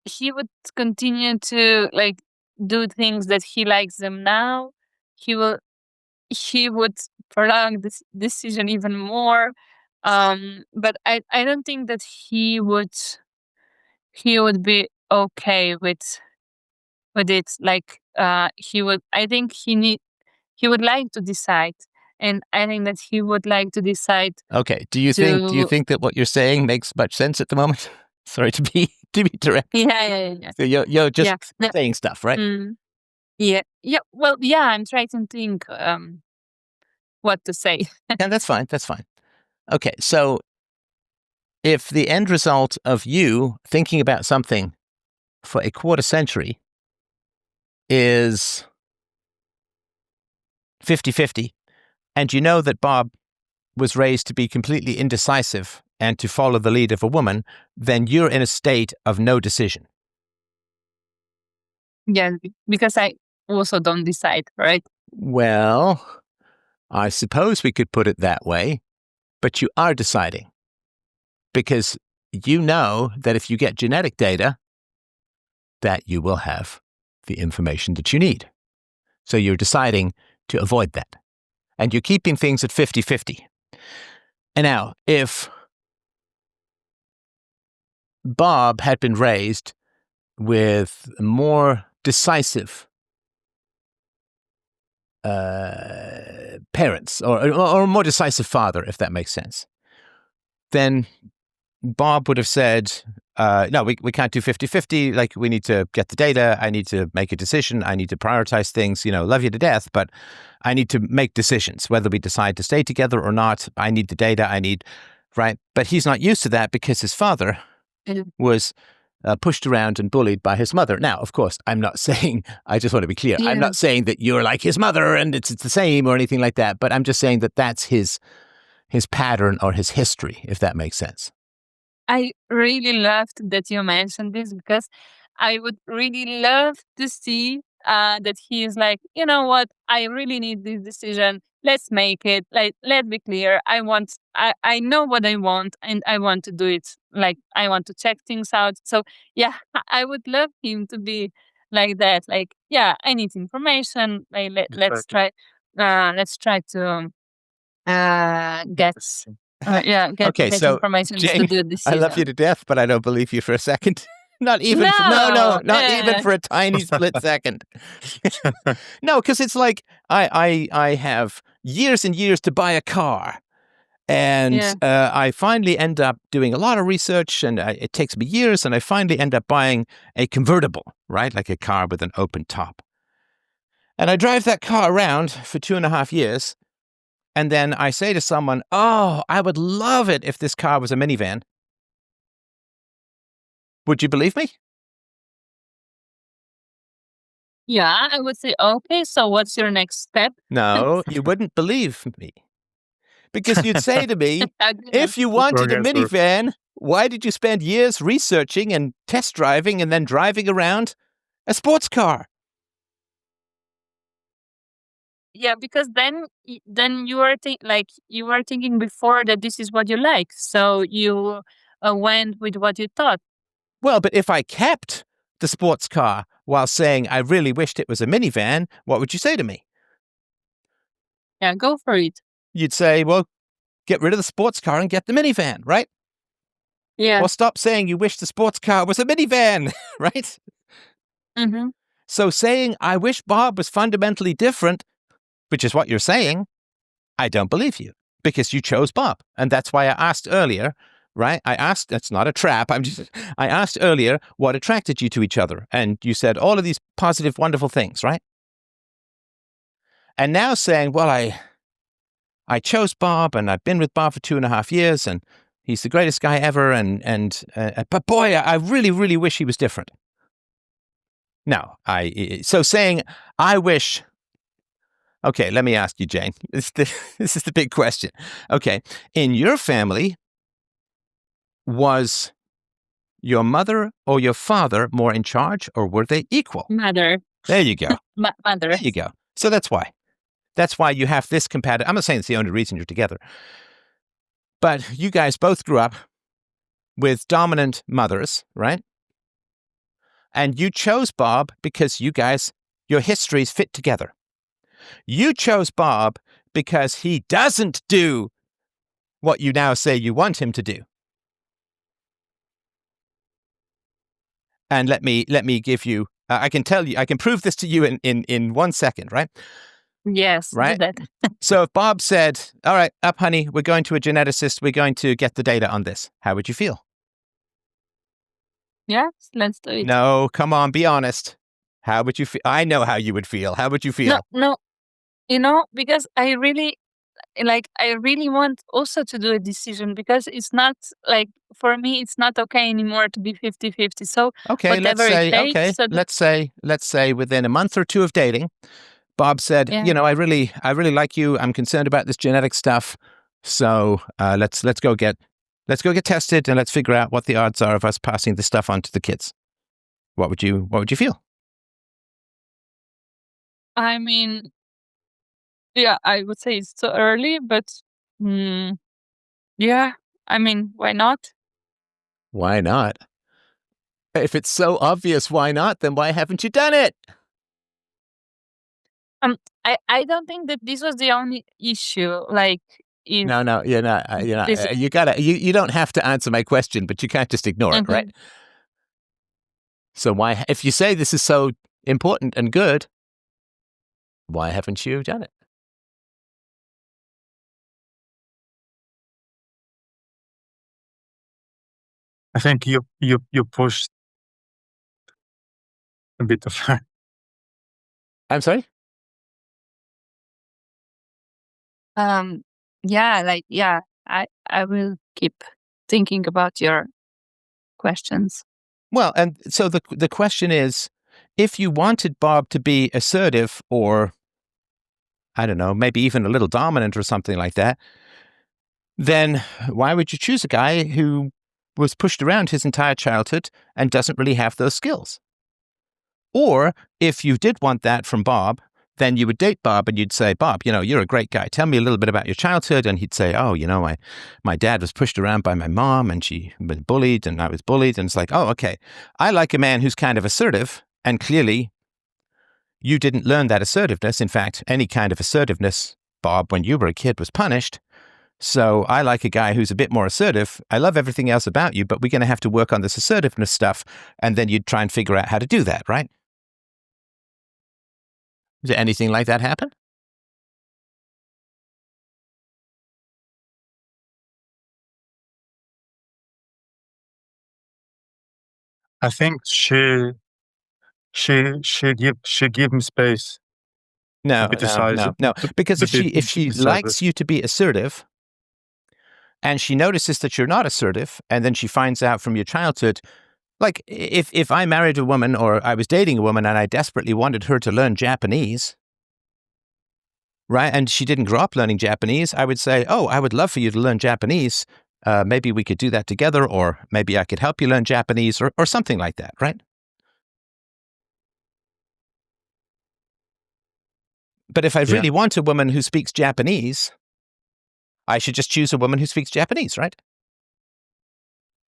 he would continue to do things that he likes them now. He will he would prolong this decision even more. But I don't think that he would be okay with it. He would I think he would like to decide. And I think that he would like to decide Okay. Do you to think that what you're saying makes much sense at the moment? Sorry to be direct. yeah. So you're just Yeah. No, saying stuff, right? yeah. Yeah. Well, yeah, I'm trying to think what to say. Yeah, that's fine. That's fine. Okay. So if the end result of you thinking about something for a quarter century is 50-50, and you know that Bob was raised to be completely indecisive and to follow the lead of a woman, then you're in a state of no decision. Yeah, because I also don't decide, right? Well, I suppose we could put it that way, but you are deciding because you know that if you get genetic data, that you will have the information that you need. So you're deciding to avoid that. And you're keeping things at 50-50. And now, if Bob had been raised with more decisive parents or a more decisive father, if that makes sense, then Bob would have said, no, we can't do 50-50. Like, we need to get the data. I need to make a decision. I need to prioritize things. Love you to death, but I need to make decisions, whether we decide to stay together or not. I need the data. Right? But he's not used to that because his father was pushed around and bullied by his mother. Now, of course, I'm not saying, I just want to be clear, I'm not saying that you're like his mother and it's the same or anything like that, but I'm just saying that that's his pattern or his history, if that makes sense. I really loved that you mentioned this, because I would really love to see that he is like, you know what, I really need this decision. Let's make it. Like, let's be clear. I know what I want, and I want to do it. Like, I want to check things out. So yeah, I would love him to be like that. Like, yeah, I need information. Like, let's try to get Okay, get so information to Jane, do a I decision. love you to death, but I don't believe you for a second. Not even not even for a tiny split second. No, because it's like I have years and years to buy a car. And I finally end up doing a lot of research, and it takes me years, and I finally end up buying a convertible, right? Like a car with an open top. And I drive that car around for 2.5 years, and then I say to someone, oh, I would love it if this car was a minivan. Would you believe me? Yeah, I would say, okay, so what's your next step? No, you wouldn't believe me. Because you'd say to me, if you wanted a minivan, why did you spend years researching and test driving and then driving around a sports car? Yeah, because then you are you are thinking before that this is what you like, so you went with what you thought. Well, but if I kept the sports car while saying I really wished it was a minivan, what would you say to me? Yeah, go for it. You'd say, well, get rid of the sports car and get the minivan, right? Yeah. Or stop saying you wish the sports car was a minivan, right? Mm-hmm. So saying I wish Bob was fundamentally different, which is what you're saying, I don't believe you because you chose Bob. And that's why I asked earlier, right? I asked, that's not a trap. I asked earlier what attracted you to each other. And you said all of these positive, wonderful things, right? And now saying, well, I chose Bob and I've been with Bob for 2.5 years and he's the greatest guy ever. But boy, I really, really wish he was different. No, so saying, I wish. Okay, let me ask you, Jane. This is the big question. Okay, in your family, was your mother or your father more in charge, or were they equal? Mother. There you go. Mother. There you go. So that's why. That's why you have this compatible. I'm not saying it's the only reason you're together, but you guys both grew up with dominant mothers, right? And you chose Bob because you guys, your histories fit together. You chose Bob because he doesn't do what you now say you want him to do. And let me give you, I can tell you, I can prove this to you in 1 second, right? Yes, right? do that. So if Bob said, all right, up, honey, we're going to a geneticist, we're going to get the data on this, how would you feel? Yes, let's do it. No, come on, be honest. How would you feel? I know how you would feel. How would you feel? No, because I really want also to do a decision, because it's not like, for me, it's not okay anymore to be 50-50. So Okay, let's say within a month or two of dating, Bob said, Yeah. I really like you. I'm concerned about this genetic stuff. So let's go get tested and let's figure out what the odds are of us passing this stuff on to the kids. What would you feel? I mean, yeah, I would say it's too early, but yeah, I mean, why not? Why not? If it's so obvious, why not? Then why haven't you done it? I don't think that this was the only issue. Like, if No, you're not. You gotta. You don't have to answer my question, but you can't just ignore it, right? So why, if you say this is so important and good, why haven't you done it? I think you pushed a bit of her. I'm sorry? Yeah, I will keep thinking about your questions. Well, and so the question is, if you wanted Bob to be assertive or, I don't know, maybe even a little dominant or something like that, then why would you choose a guy who was pushed around his entire childhood and doesn't really have those skills? Or if you did want that from Bob, then you would date Bob and you'd say, Bob, you're a great guy. Tell me a little bit about your childhood. And he'd say, oh, my dad was pushed around by my mom and she was bullied and I was bullied. And it's like, oh, okay. I like a man who's kind of assertive. And clearly you didn't learn that assertiveness. In fact, any kind of assertiveness, Bob, when you were a kid was punished. So I like a guy who's a bit more assertive. I love everything else about you, but we're going to have to work on this assertiveness stuff. And then you'd try and figure out how to do that, right? Did anything like that happen? I think she give me space. No. Because if she likes you to be assertive, and she notices that you're not assertive, and then she finds out from your childhood, like if I married a woman or I was dating a woman and I desperately wanted her to learn Japanese, right, and she didn't grow up learning Japanese, I would say, oh, I would love for you to learn Japanese. Maybe we could do that together, or maybe I could help you learn Japanese, or something like that, right? But if I really want a woman who speaks Japanese, I should just choose a woman who speaks Japanese, right?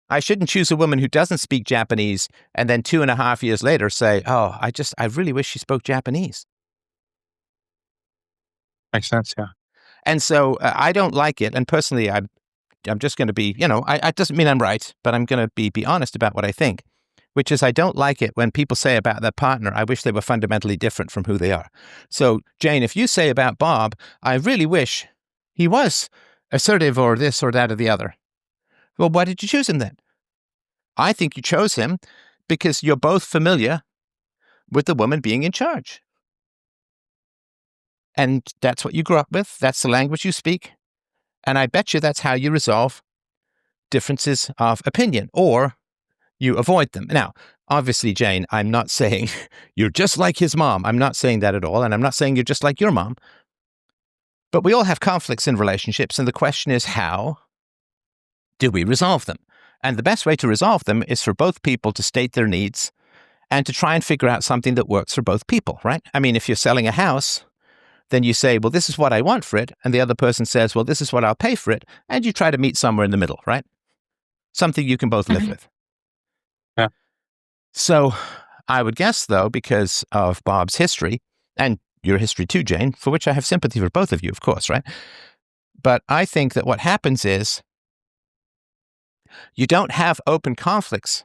I shouldn't choose a woman who doesn't speak Japanese and then 2.5 years later say, oh, I really wish she spoke Japanese. Makes sense, yeah. And so I don't like it. And personally, I'm just going to be, it doesn't mean I'm right, but I'm going to be honest about what I think, which is I don't like it when people say about their partner, I wish they were fundamentally different from who they are. So, Jane, if you say about Bob, I really wish he was assertive or this or that or the other. Well, why did you choose him then? I think you chose him because you're both familiar with the woman being in charge. And that's what you grew up with. That's the language you speak. And I bet you that's how you resolve differences of opinion, or you avoid them. Now, obviously, Jane, I'm not saying you're just like his mom. I'm not saying that at all. And I'm not saying you're just like your mom. But we all have conflicts in relationships. And the question is, how do we resolve them? And the best way to resolve them is for both people to state their needs and to try and figure out something that works for both people, right? I mean, if you're selling a house, then you say, well, this is what I want for it. And the other person says, well, this is what I'll pay for it. And you try to meet somewhere in the middle, right? Something you can both live with. Yeah. So I would guess, though, because of Bob's history, and your history too, Jane, for which I have sympathy for both of you, of course, right? But I think that what happens is you don't have open conflicts,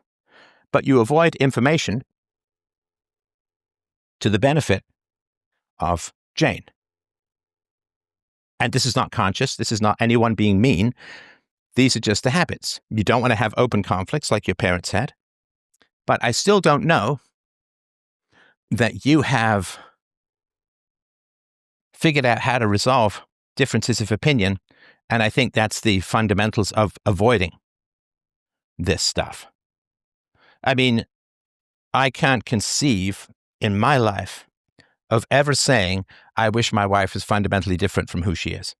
but you avoid information to the benefit of Jane. And this is not conscious. This is not anyone being mean. These are just the habits. You don't want to have open conflicts like your parents had. But I still don't know that you have figured out how to resolve differences of opinion. And I think that's the fundamentals of avoiding this stuff. I mean, I can't conceive in my life of ever saying, I wish my wife was fundamentally different from who she is.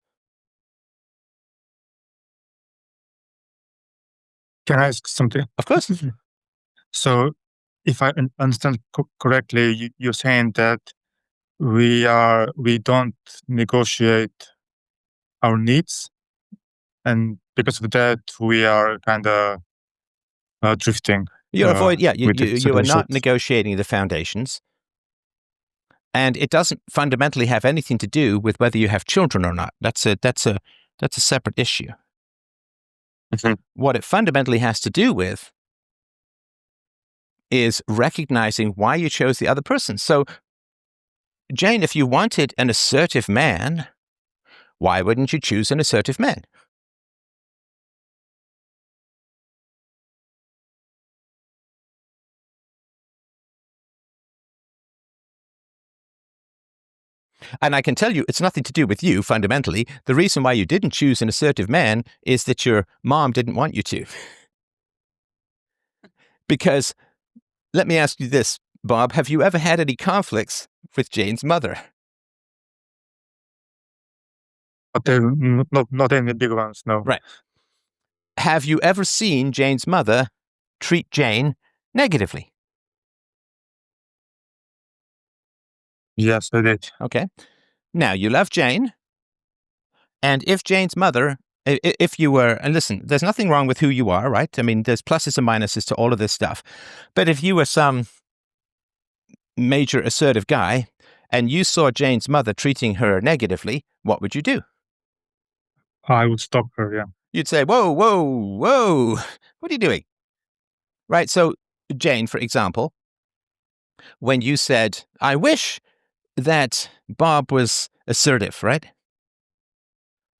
Can I ask something? Of course. So, if I understand correctly, you're saying that we don't negotiate our needs, and because of that, we are kind of drifting. You avoid, you are not solutions. negotiating the foundations. And it doesn't fundamentally have anything to do with whether you have children or not. That's a separate issue. Mhm. What it fundamentally has to do with is recognizing why you chose the other person. So, Jane, if you wanted an assertive man, why wouldn't you choose an assertive man? And I can tell you, it's nothing to do with you, fundamentally. The reason why you didn't choose an assertive man is that your mom didn't want you to. Because, let me ask you this, Bob, have you ever had any conflicts with Jane's mother? But not any big ones, no. Right. Have you ever seen Jane's mother treat Jane negatively? Yes, I did. Okay. Now, you love Jane. And if Jane's mother, if you were, and listen, there's nothing wrong with who you are, right? I mean, there's pluses and minuses to all of this stuff. But if you were some major assertive guy and you saw Jane's mother treating her negatively, what would you do? I would stop her, yeah. You'd say, whoa, whoa, whoa, what are you doing? Right? So, Jane, for example, when you said, I wish that Bob was assertive, right?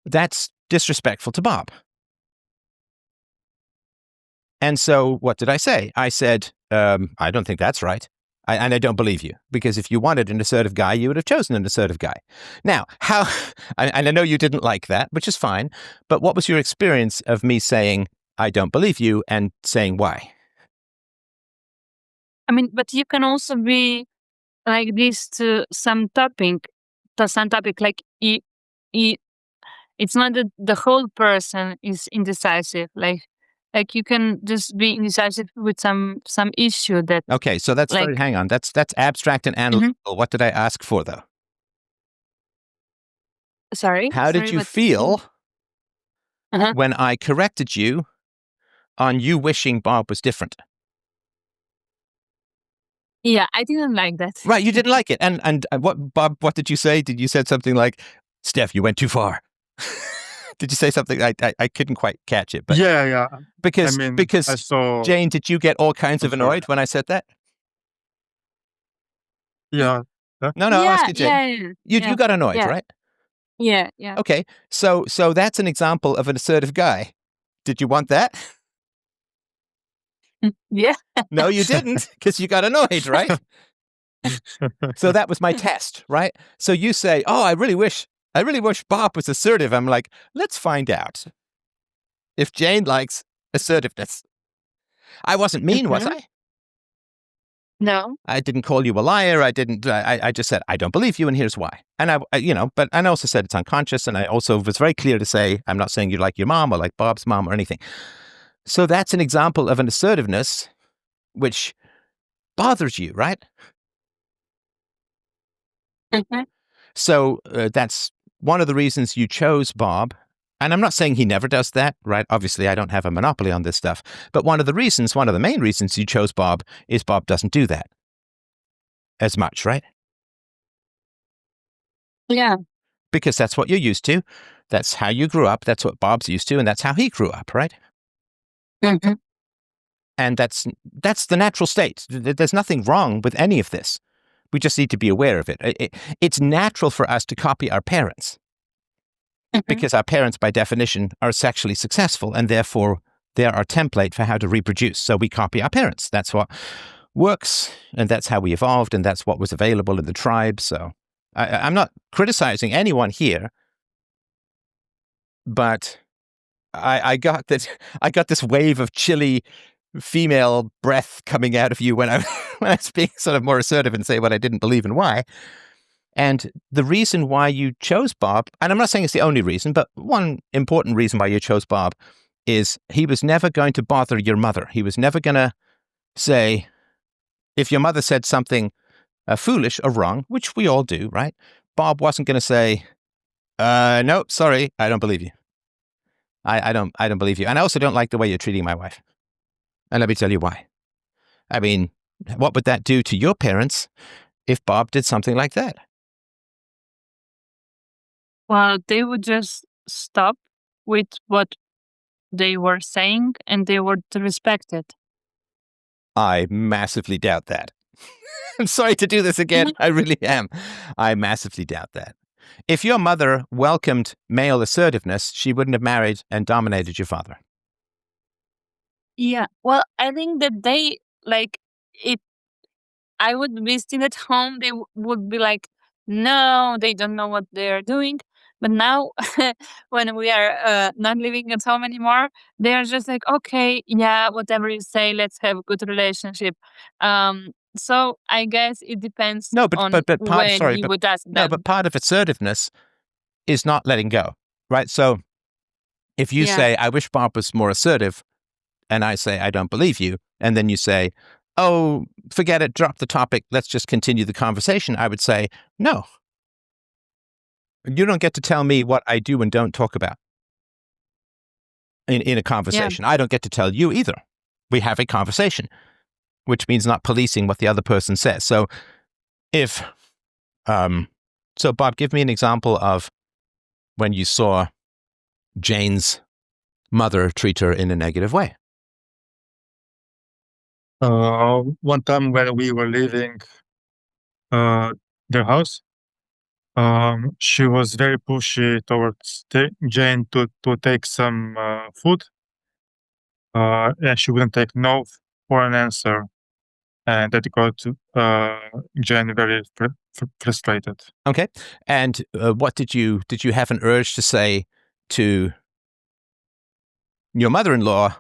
That's disrespectful to Bob. And so what did I say? I said, I don't think that's right. And I don't believe you, because if you wanted an assertive guy, you would have chosen an assertive guy. Now, and I know you didn't like that, which is fine, but what was your experience of me saying, I don't believe you, and saying why? I mean, but you can also be like this to some topic, like it's not that the whole person is indecisive. Like you can just be indecisive with some issue that. Okay, so that's like, hang on. That's abstract and analytical. What did I ask for, though? Sorry. How did Sorry, you what? feel Uh-huh. when I corrected you on you wishing Bob was different? Yeah, I didn't like that. Right, you didn't like it. And what, Bob, what did you say? You said something like, Steph, you went too far. Did you say something? I couldn't quite catch it. But yeah. because I mean, because I saw. Jane, did you get all kinds of I'm sorry. annoyed when I said that? Yeah. No, I'm asking Jane. You got annoyed, yeah. right? Yeah. Okay, so that's an example of an assertive guy. Did you want that? Yeah. No, you didn't, because you got annoyed, right? So that was my test, right? So you say, "Oh, I really wish Bob was assertive." I'm like, let's find out if Jane likes assertiveness. I wasn't mean, was I? No. I didn't call you a liar. I didn't. I just said I don't believe you, and here's why. And but I also said it's unconscious, and I also was very clear to say I'm not saying you like your mom or like Bob's mom or anything. So that's an example of an assertiveness which bothers you, right? So that's one of the reasons you chose Bob. And I'm not saying he never does that, right? Obviously, I don't have a monopoly on this stuff. But one of the main reasons you chose Bob is Bob doesn't do that as much, right? Yeah. Because that's what you're used to. That's how you grew up. That's what Bob's used to. And that's how he grew up, right? Mm-hmm. And that's the natural state. There's nothing wrong with any of this. We just need to be aware of it. It's natural for us to copy our parents. Because our parents, by definition, are sexually successful, and therefore they're our template for how to reproduce. So we copy our parents. That's what works, and that's how we evolved, and that's what was available in the tribe. So I'm not criticizing anyone here, but I got this wave of chilly female breath coming out of you when I was being sort of more assertive and say what I didn't believe and why. And the reason why you chose Bob, and I'm not saying it's the only reason, but one important reason why you chose Bob is he was never going to bother your mother. He was never going to say, if your mother said something foolish or wrong, which we all do, right? Bob wasn't going to say, no, sorry, I don't believe you. I don't believe you. And I also don't like the way you're treating my wife. And let me tell you why. I mean, what would that do to your parents if Bob did something like that? Well, they would just stop with what they were saying and they would respect it. I massively doubt that. I'm sorry to do this again. I really am. I massively doubt that. If your mother welcomed male assertiveness, she wouldn't have married and dominated your father. Yeah. Well, I think that they I would be still at home. They would be like, no, they don't know what they're doing. But now, when we are not living at home anymore, they are just like, okay, yeah, whatever you say, let's have a good relationship. So I guess it depends on when you would ask them. No, but part of assertiveness is not letting go, right? So if you say, I wish Bob was more assertive, and I say, I don't believe you, and then you say, oh, forget it, drop the topic, let's just continue the conversation, I would say, no. You don't get to tell me what I do and don't talk about in a conversation. I don't get to tell you either. We have a conversation, which means not policing what the other person says. So so Bob, give me an example of when you saw Jane's mother treat her in a negative way. One time when we were leaving their house, she was very pushy towards Jane to take some food, and she wouldn't take no for an answer, and that got Jane very frustrated. Okay, and what did you have an urge to say to your mother-in-law?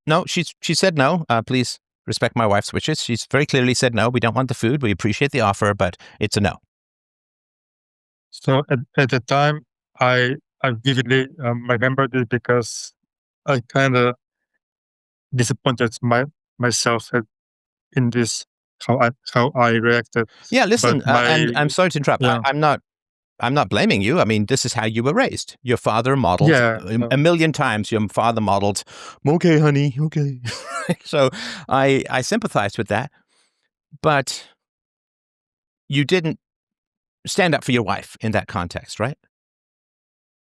No, she said no. Please respect my wife's wishes. She's very clearly said no. We don't want the food. We appreciate the offer, but it's a no. So at the time, I vividly remember this because I kind of disappointed myself in this how I reacted. Yeah, listen, and I'm sorry to interrupt. Yeah. I'm not I'm not blaming you. I mean, this is how you were raised. Your father modeled a million times. Your father modeled, okay, honey, okay. So I sympathize with that. But you didn't stand up for your wife in that context, right?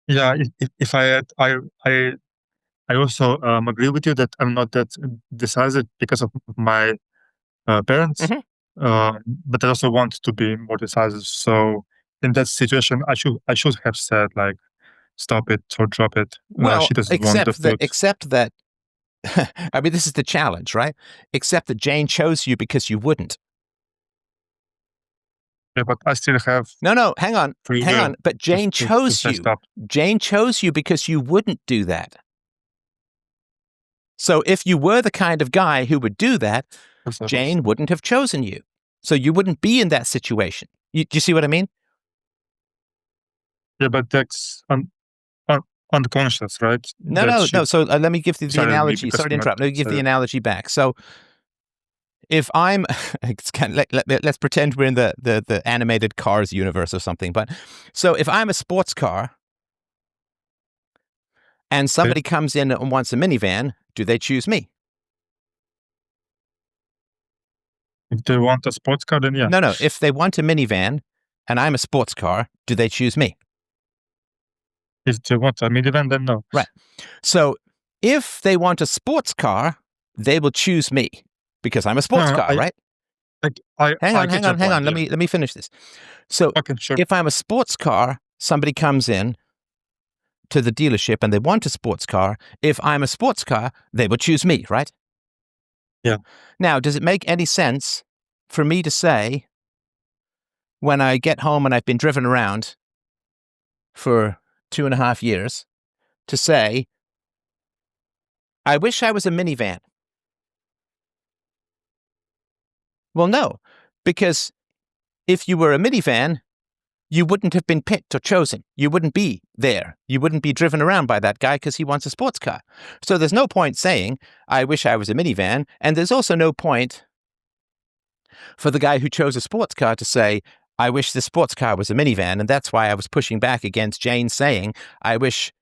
Yeah, if I had, I also agree with you that I'm not that decisive because of my parents, but I also want to be more decisive. So in that situation, I should have said like, stop it or drop it. Well, She doesn't want the food. except that, I mean, this is the challenge, right? Except that Jane chose you because you wouldn't. Yeah, but I still have. No, hang on. But Jane chose you. Stop. Jane chose you because you wouldn't do that. So if you were the kind of guy who would do that, Jane wouldn't have chosen you. So you wouldn't be in that situation. Do you see what I mean? Yeah, but that's unconscious, right? No. So let me give you the analogy. Sorry to interrupt. Let me give the analogy back. So if I'm, let's pretend we're in the animated Cars universe or something. But so if I'm a sports car and somebody comes in and wants a minivan, do they choose me? If they want a sports car, then yeah. No. If they want a minivan and I'm a sports car, do they choose me? If they want a minivan, then no. Right. So if they want a sports car, they will choose me because I'm a sports car, right? Hang on. Let me finish this. So okay, sure. If I'm a sports car, somebody comes in to the dealership and they want a sports car. If I'm a sports car, they will choose me, right? Yeah. Now, does it make any sense for me to say, when I get home and I've been driven around for 2.5 years, to say, I wish I was a minivan? Well, no, because if you were a minivan, you wouldn't have been picked or chosen. You wouldn't be there. You wouldn't be driven around by that guy because he wants a sports car. So there's no point saying, I wish I was a minivan. And there's also no point for the guy who chose a sports car to say, I wish the sports car was a minivan. And that's why I was pushing back against Jane saying, I wish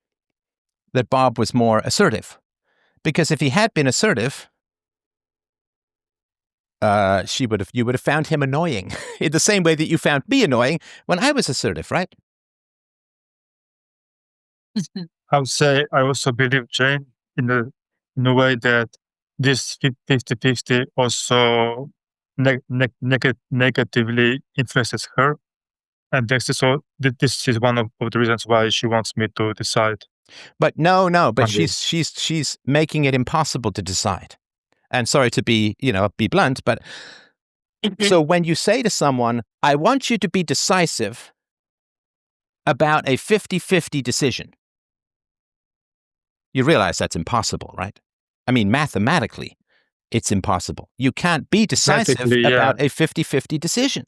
that Bob was more assertive. Because if he had been assertive, you would have found him annoying in the same way that you found me annoying when I was assertive, right? I would say I also believe Jane in a way that this 50-50 also negatively influences her, and this is one of the reasons why she wants me to decide. But no, but she's making it impossible to decide. And sorry to be blunt, but so when you say to someone, I want you to be decisive about a 50-50 decision, you realize that's impossible, right? I mean, mathematically, it's impossible. You can't be decisive about a 50-50 decision.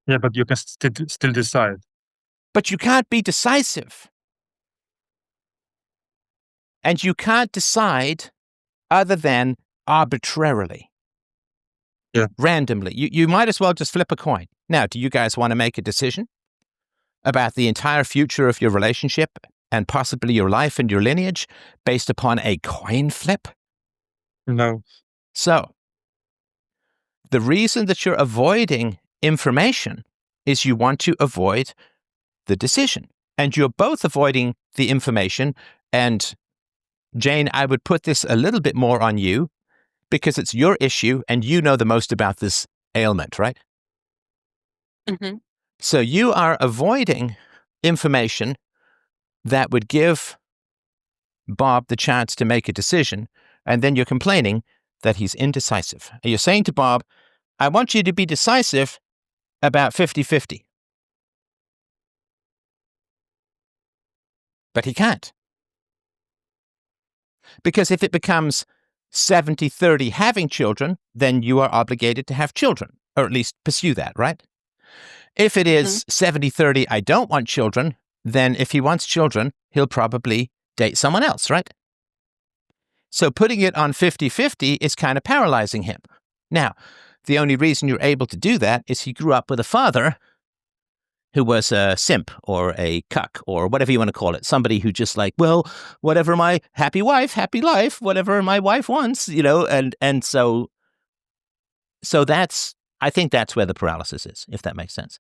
Yeah, but you can still decide. But you can't be decisive. And you can't decide other than arbitrarily. Yeah. Randomly. You might as well just flip a coin. Now, do you guys want to make a decision about the entire future of your relationship and possibly your life and your lineage based upon a coin flip? No. So, the reason that you're avoiding information is you want to avoid the decision. And you're both avoiding the information. And Jane, I would put this a little bit more on you because it's your issue and you know the most about this ailment, right? Mm-hmm. So you are avoiding information that would give Bob the chance to make a decision, and then you're complaining that he's indecisive. And you're saying to Bob, I want you to be decisive about 50-50. But he can't. Because if it becomes 70-30 having children, then you are obligated to have children, or at least pursue that, right? If it is 70-30, I don't want children, then if he wants children, he'll probably date someone else, right? So putting it on 50-50 is kind of paralyzing him. Now, the only reason you're able to do that is he grew up with a father who was a simp or a cuck or whatever you want to call it, somebody who just like, well, whatever my happy wife, happy life, whatever my wife wants, and so I think that's where the paralysis is, if that makes sense.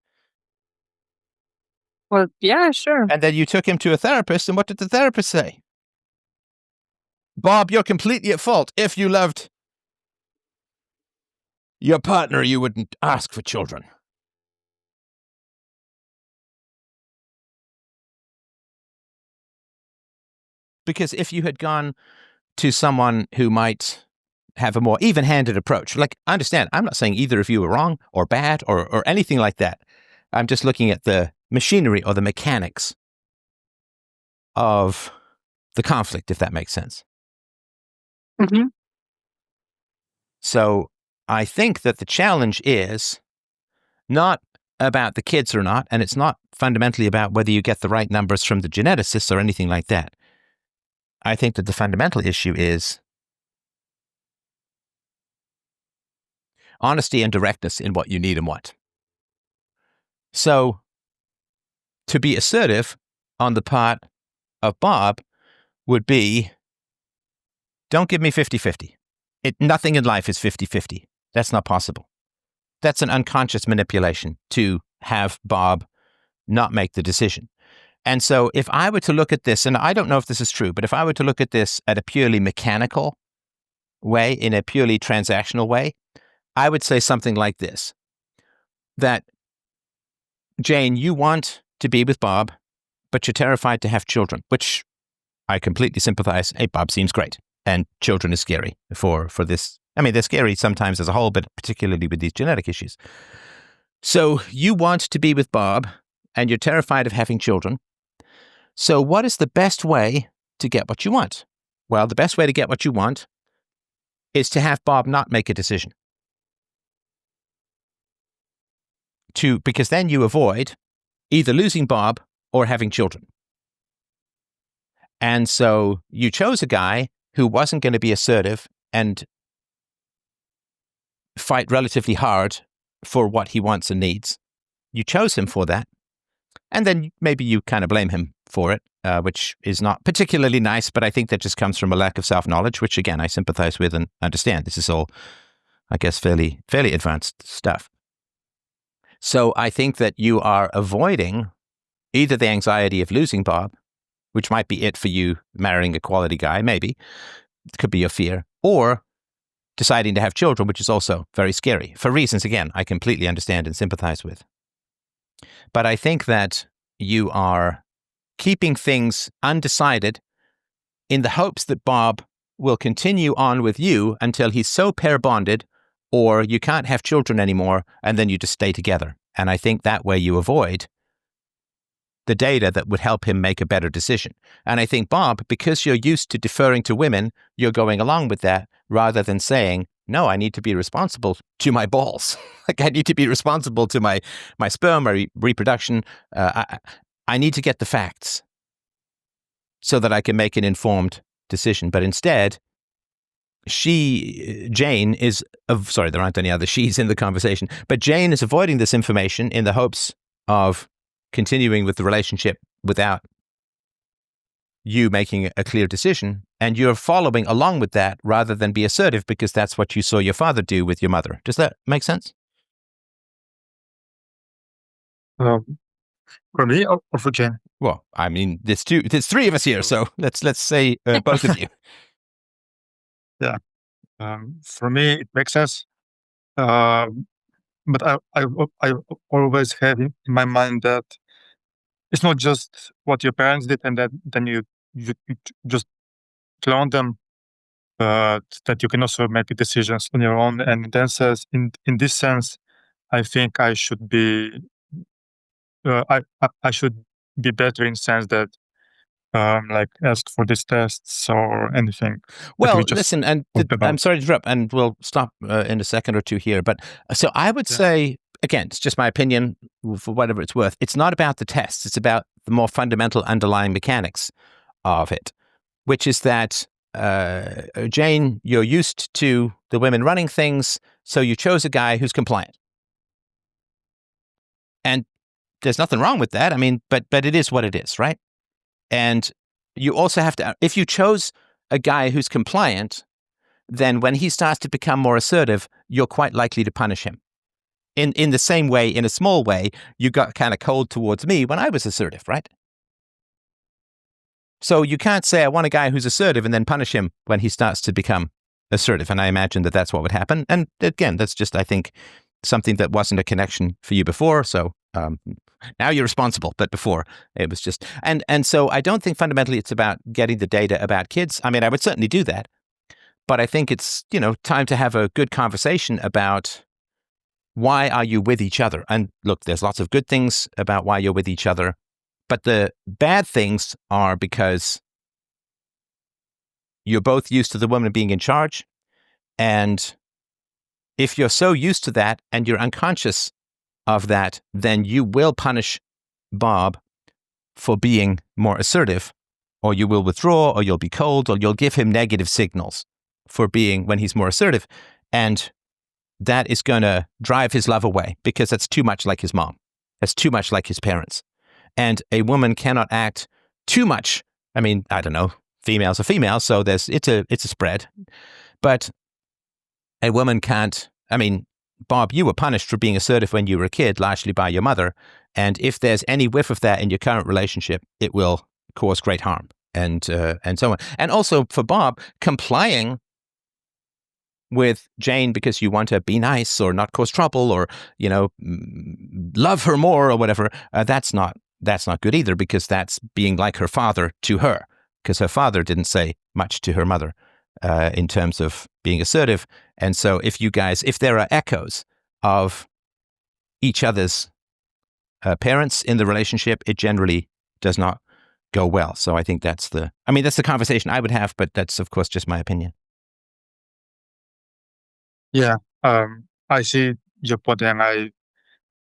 Well, yeah, sure. And then you took him to a therapist, and what did the therapist say? Bob, you're completely at fault. If you loved your partner, you wouldn't ask for children. Because if you had gone to someone who might have a more even-handed approach, like, understand, I'm not saying either of you are wrong or bad or anything like that. I'm just looking at the machinery or the mechanics of the conflict, if that makes sense. Mm-hmm. So I think that the challenge is not about the kids or not, and it's not fundamentally about whether you get the right numbers from the geneticists or anything like that. I think that the fundamental issue is honesty and directness in what you need and want. So to be assertive on the part of Bob would be, don't give me 50-50. Nothing in life is 50-50. That's not possible. That's an unconscious manipulation to have Bob not make the decision. And so if I were to look at this, and I don't know if this is true, but if I were to look at this at a purely mechanical way, in a purely transactional way, I would say something like this, that Jane, you want to be with Bob, but you're terrified to have children, which I completely sympathize. Hey, Bob seems great. And children is scary for this. I mean, they're scary sometimes as a whole, but particularly with these genetic issues. So you want to be with Bob, and you're terrified of having children. So what is the best way to get what you want? Well, the best way to get what you want is to have Bob not make a decision. Because then you avoid either losing Bob or having children. And so you chose a guy who wasn't going to be assertive and fight relatively hard for what he wants and needs. You chose him for that. And then maybe you kind of blame him for it, which is not particularly nice, but I think that just comes from a lack of self-knowledge, which, again, I sympathize with and understand. This is all, I guess, fairly advanced stuff. So I think that you are avoiding either the anxiety of losing Bob, which might be it for you marrying a quality guy, maybe. It could be your fear. Or deciding to have children, which is also very scary. For reasons, again, I completely understand and sympathize with. But I think that you are keeping things undecided in the hopes that Bob will continue on with you until he's so pair bonded, or you can't have children anymore, and then you just stay together. And I think that way you avoid the data that would help him make a better decision. And I think, Bob, because you're used to deferring to women, you're going along with that rather than saying, no, I need to be responsible to my balls. Like, I need to be responsible to my sperm, my reproduction. I need to get the facts so that I can make an informed decision. But instead, Jane is, sorry, there aren't any other she's in the conversation, but Jane is avoiding this information in the hopes of continuing with the relationship without you making a clear decision, and you're following along with that rather than be assertive because that's what you saw your father do with your mother. Does that make sense? For me or for Jane? Well, I mean, there's three of us here, so let's say both of you. Yeah. For me, it makes sense. But I always have in my mind that it's not just what your parents did and that then you just clone them, but that you can also make decisions on your own. And then says in this sense, I think I should be I should be better in the sense that like ask for these tests or anything. Well, listen, and I'm sorry to interrupt, and we'll stop in a second or two here. But so I would say, again, it's just my opinion for whatever it's worth. It's not about the tests. It's about the more fundamental underlying mechanics of it, which is that, Jane, you're used to the women running things, so you chose a guy who's compliant. And there's nothing wrong with that. I mean, but it is what it is, right? And you also have to, if you chose a guy who's compliant, then when he starts to become more assertive, you're quite likely to punish him. In the same way, in a small way, you got kind of cold towards me when I was assertive, right? So you can't say, I want a guy who's assertive and then punish him when he starts to become assertive. And I imagine that that's what would happen. And again, that's just, I think, something that wasn't a connection for you before. So now you're responsible, but before it was just, and so I don't think fundamentally it's about getting the data about kids. I mean, I would certainly do that, but I think it's, time to have a good conversation about why are you with each other? And look, there's lots of good things about why you're with each other, but the bad things are because you're both used to the woman being in charge. And if you're so used to that and you're unconscious of that, then you will punish Bob for being more assertive, or you will withdraw, or you'll be cold, or you'll give him negative signals for being when he's more assertive. And that is going to drive his love away because that's too much like his mom. That's too much like his parents. And a woman cannot act too much. I mean, I don't know, females are females, so it's a spread. But a woman can't, I mean, Bob, you were punished for being assertive when you were a kid, largely by your mother. And if there's any whiff of that in your current relationship, it will cause great harm and so on. And also for Bob, complying with Jane because you want to be nice or not cause trouble or, love her more or whatever, that's not good either, because that's being like her father to her, because her father didn't say much to her mother in terms of being assertive. And so if there are echoes of each other's parents in the relationship, it generally does not go well. So I think that's the conversation I would have, but that's of course just my opinion. Yeah, I see your point, and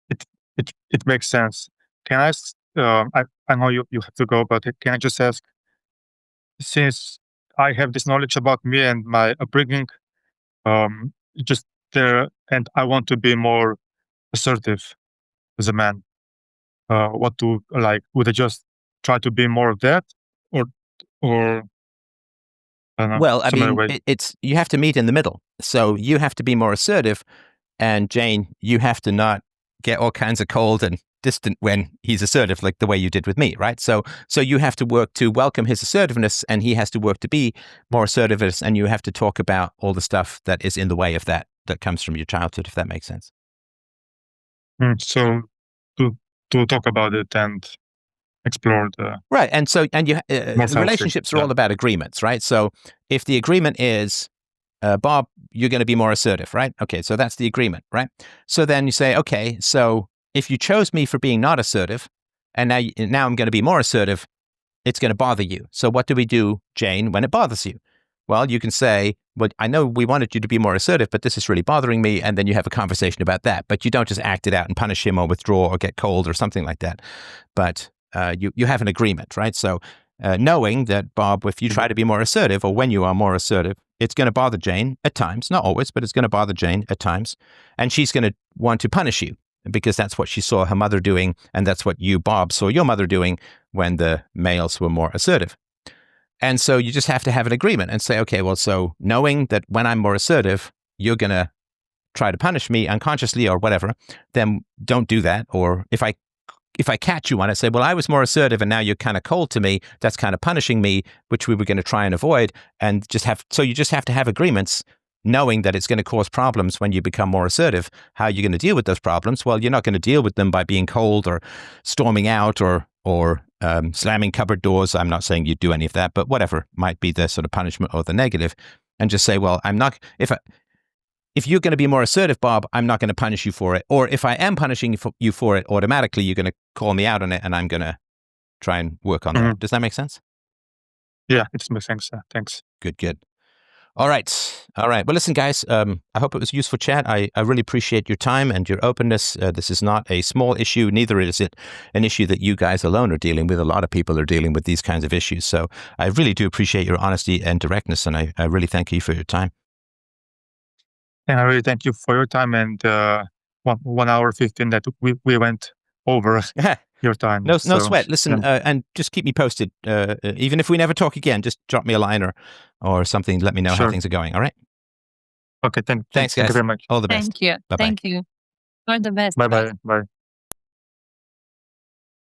it makes sense. Can I ask? I know you have to go, but can I just ask? Since I have this knowledge about me and my upbringing, just there, and I want to be more assertive as a man. What to like? Would I just try to be more of that, or I don't know, Well, I some other mean, way? you have to meet in the middle. So you have to be more assertive, and Jane, you have to not get all kinds of cold and distant when he's assertive, like the way you did with me, right? So you have to work to welcome his assertiveness, and he has to work to be more assertive, and you have to talk about all the stuff that is in the way of that comes from your childhood, if that makes sense. So to talk about it and explore the right, and so more healthy. relationships are all about agreements, right? So if the agreement is, Bob, you're going to be more assertive, right? Okay, so that's the agreement, right? So then you say, okay, so if you chose me for being not assertive, and now I'm going to be more assertive, it's going to bother you. So what do we do, Jane, when it bothers you? Well, you can say, well, I know we wanted you to be more assertive, but this is really bothering me. And then you have a conversation about that. But you don't just act it out and punish him or withdraw or get cold or something like that. But you have an agreement, right? So knowing that, Bob, if you try to be more assertive, or when you are more assertive, it's going to bother Jane at times, not always, but it's going to bother Jane at times. And she's going to want to punish you because that's what she saw her mother doing. And that's what you, Bob, saw your mother doing when the males were more assertive. And so you just have to have an agreement and say, okay, well, so knowing that when I'm more assertive, you're going to try to punish me unconsciously or whatever, then don't do that. Or if I catch you on it, say, well, I was more assertive and now you're kind of cold to me. That's kind of punishing me, which we were going to try and avoid. And so you just have to have agreements, knowing that it's going to cause problems when you become more assertive. How are you going to deal with those problems? Well, you're not going to deal with them by being cold or storming out or slamming cupboard doors. I'm not saying you do any of that, but whatever might be the sort of punishment or the negative. And just say, well, I'm not, if you're going to be more assertive, Bob, I'm not going to punish you for it. Or if I am punishing you for it, automatically you're going to call me out on it and I'm going to try and work on that. Does that make sense? Yeah, it makes sense. Thanks. Good. All right. Well, listen, guys, I hope it was a useful chat. I really appreciate your time and your openness. This is not a small issue. Neither is it an issue that you guys alone are dealing with. A lot of people are dealing with these kinds of issues. So I really do appreciate your honesty and directness, and I really thank you for your time. And I really thank you for your time and 1 hour 15 that we went over your time. No So, sweat. Listen, yeah. and just keep me posted. Even if we never talk again, just drop me a line or something. Let me know how Sure. things are going. All right. Okay. Thanks, Thank guys. you very much. All the best. Thank you. Bye-bye. Thank you. All the best. Bye.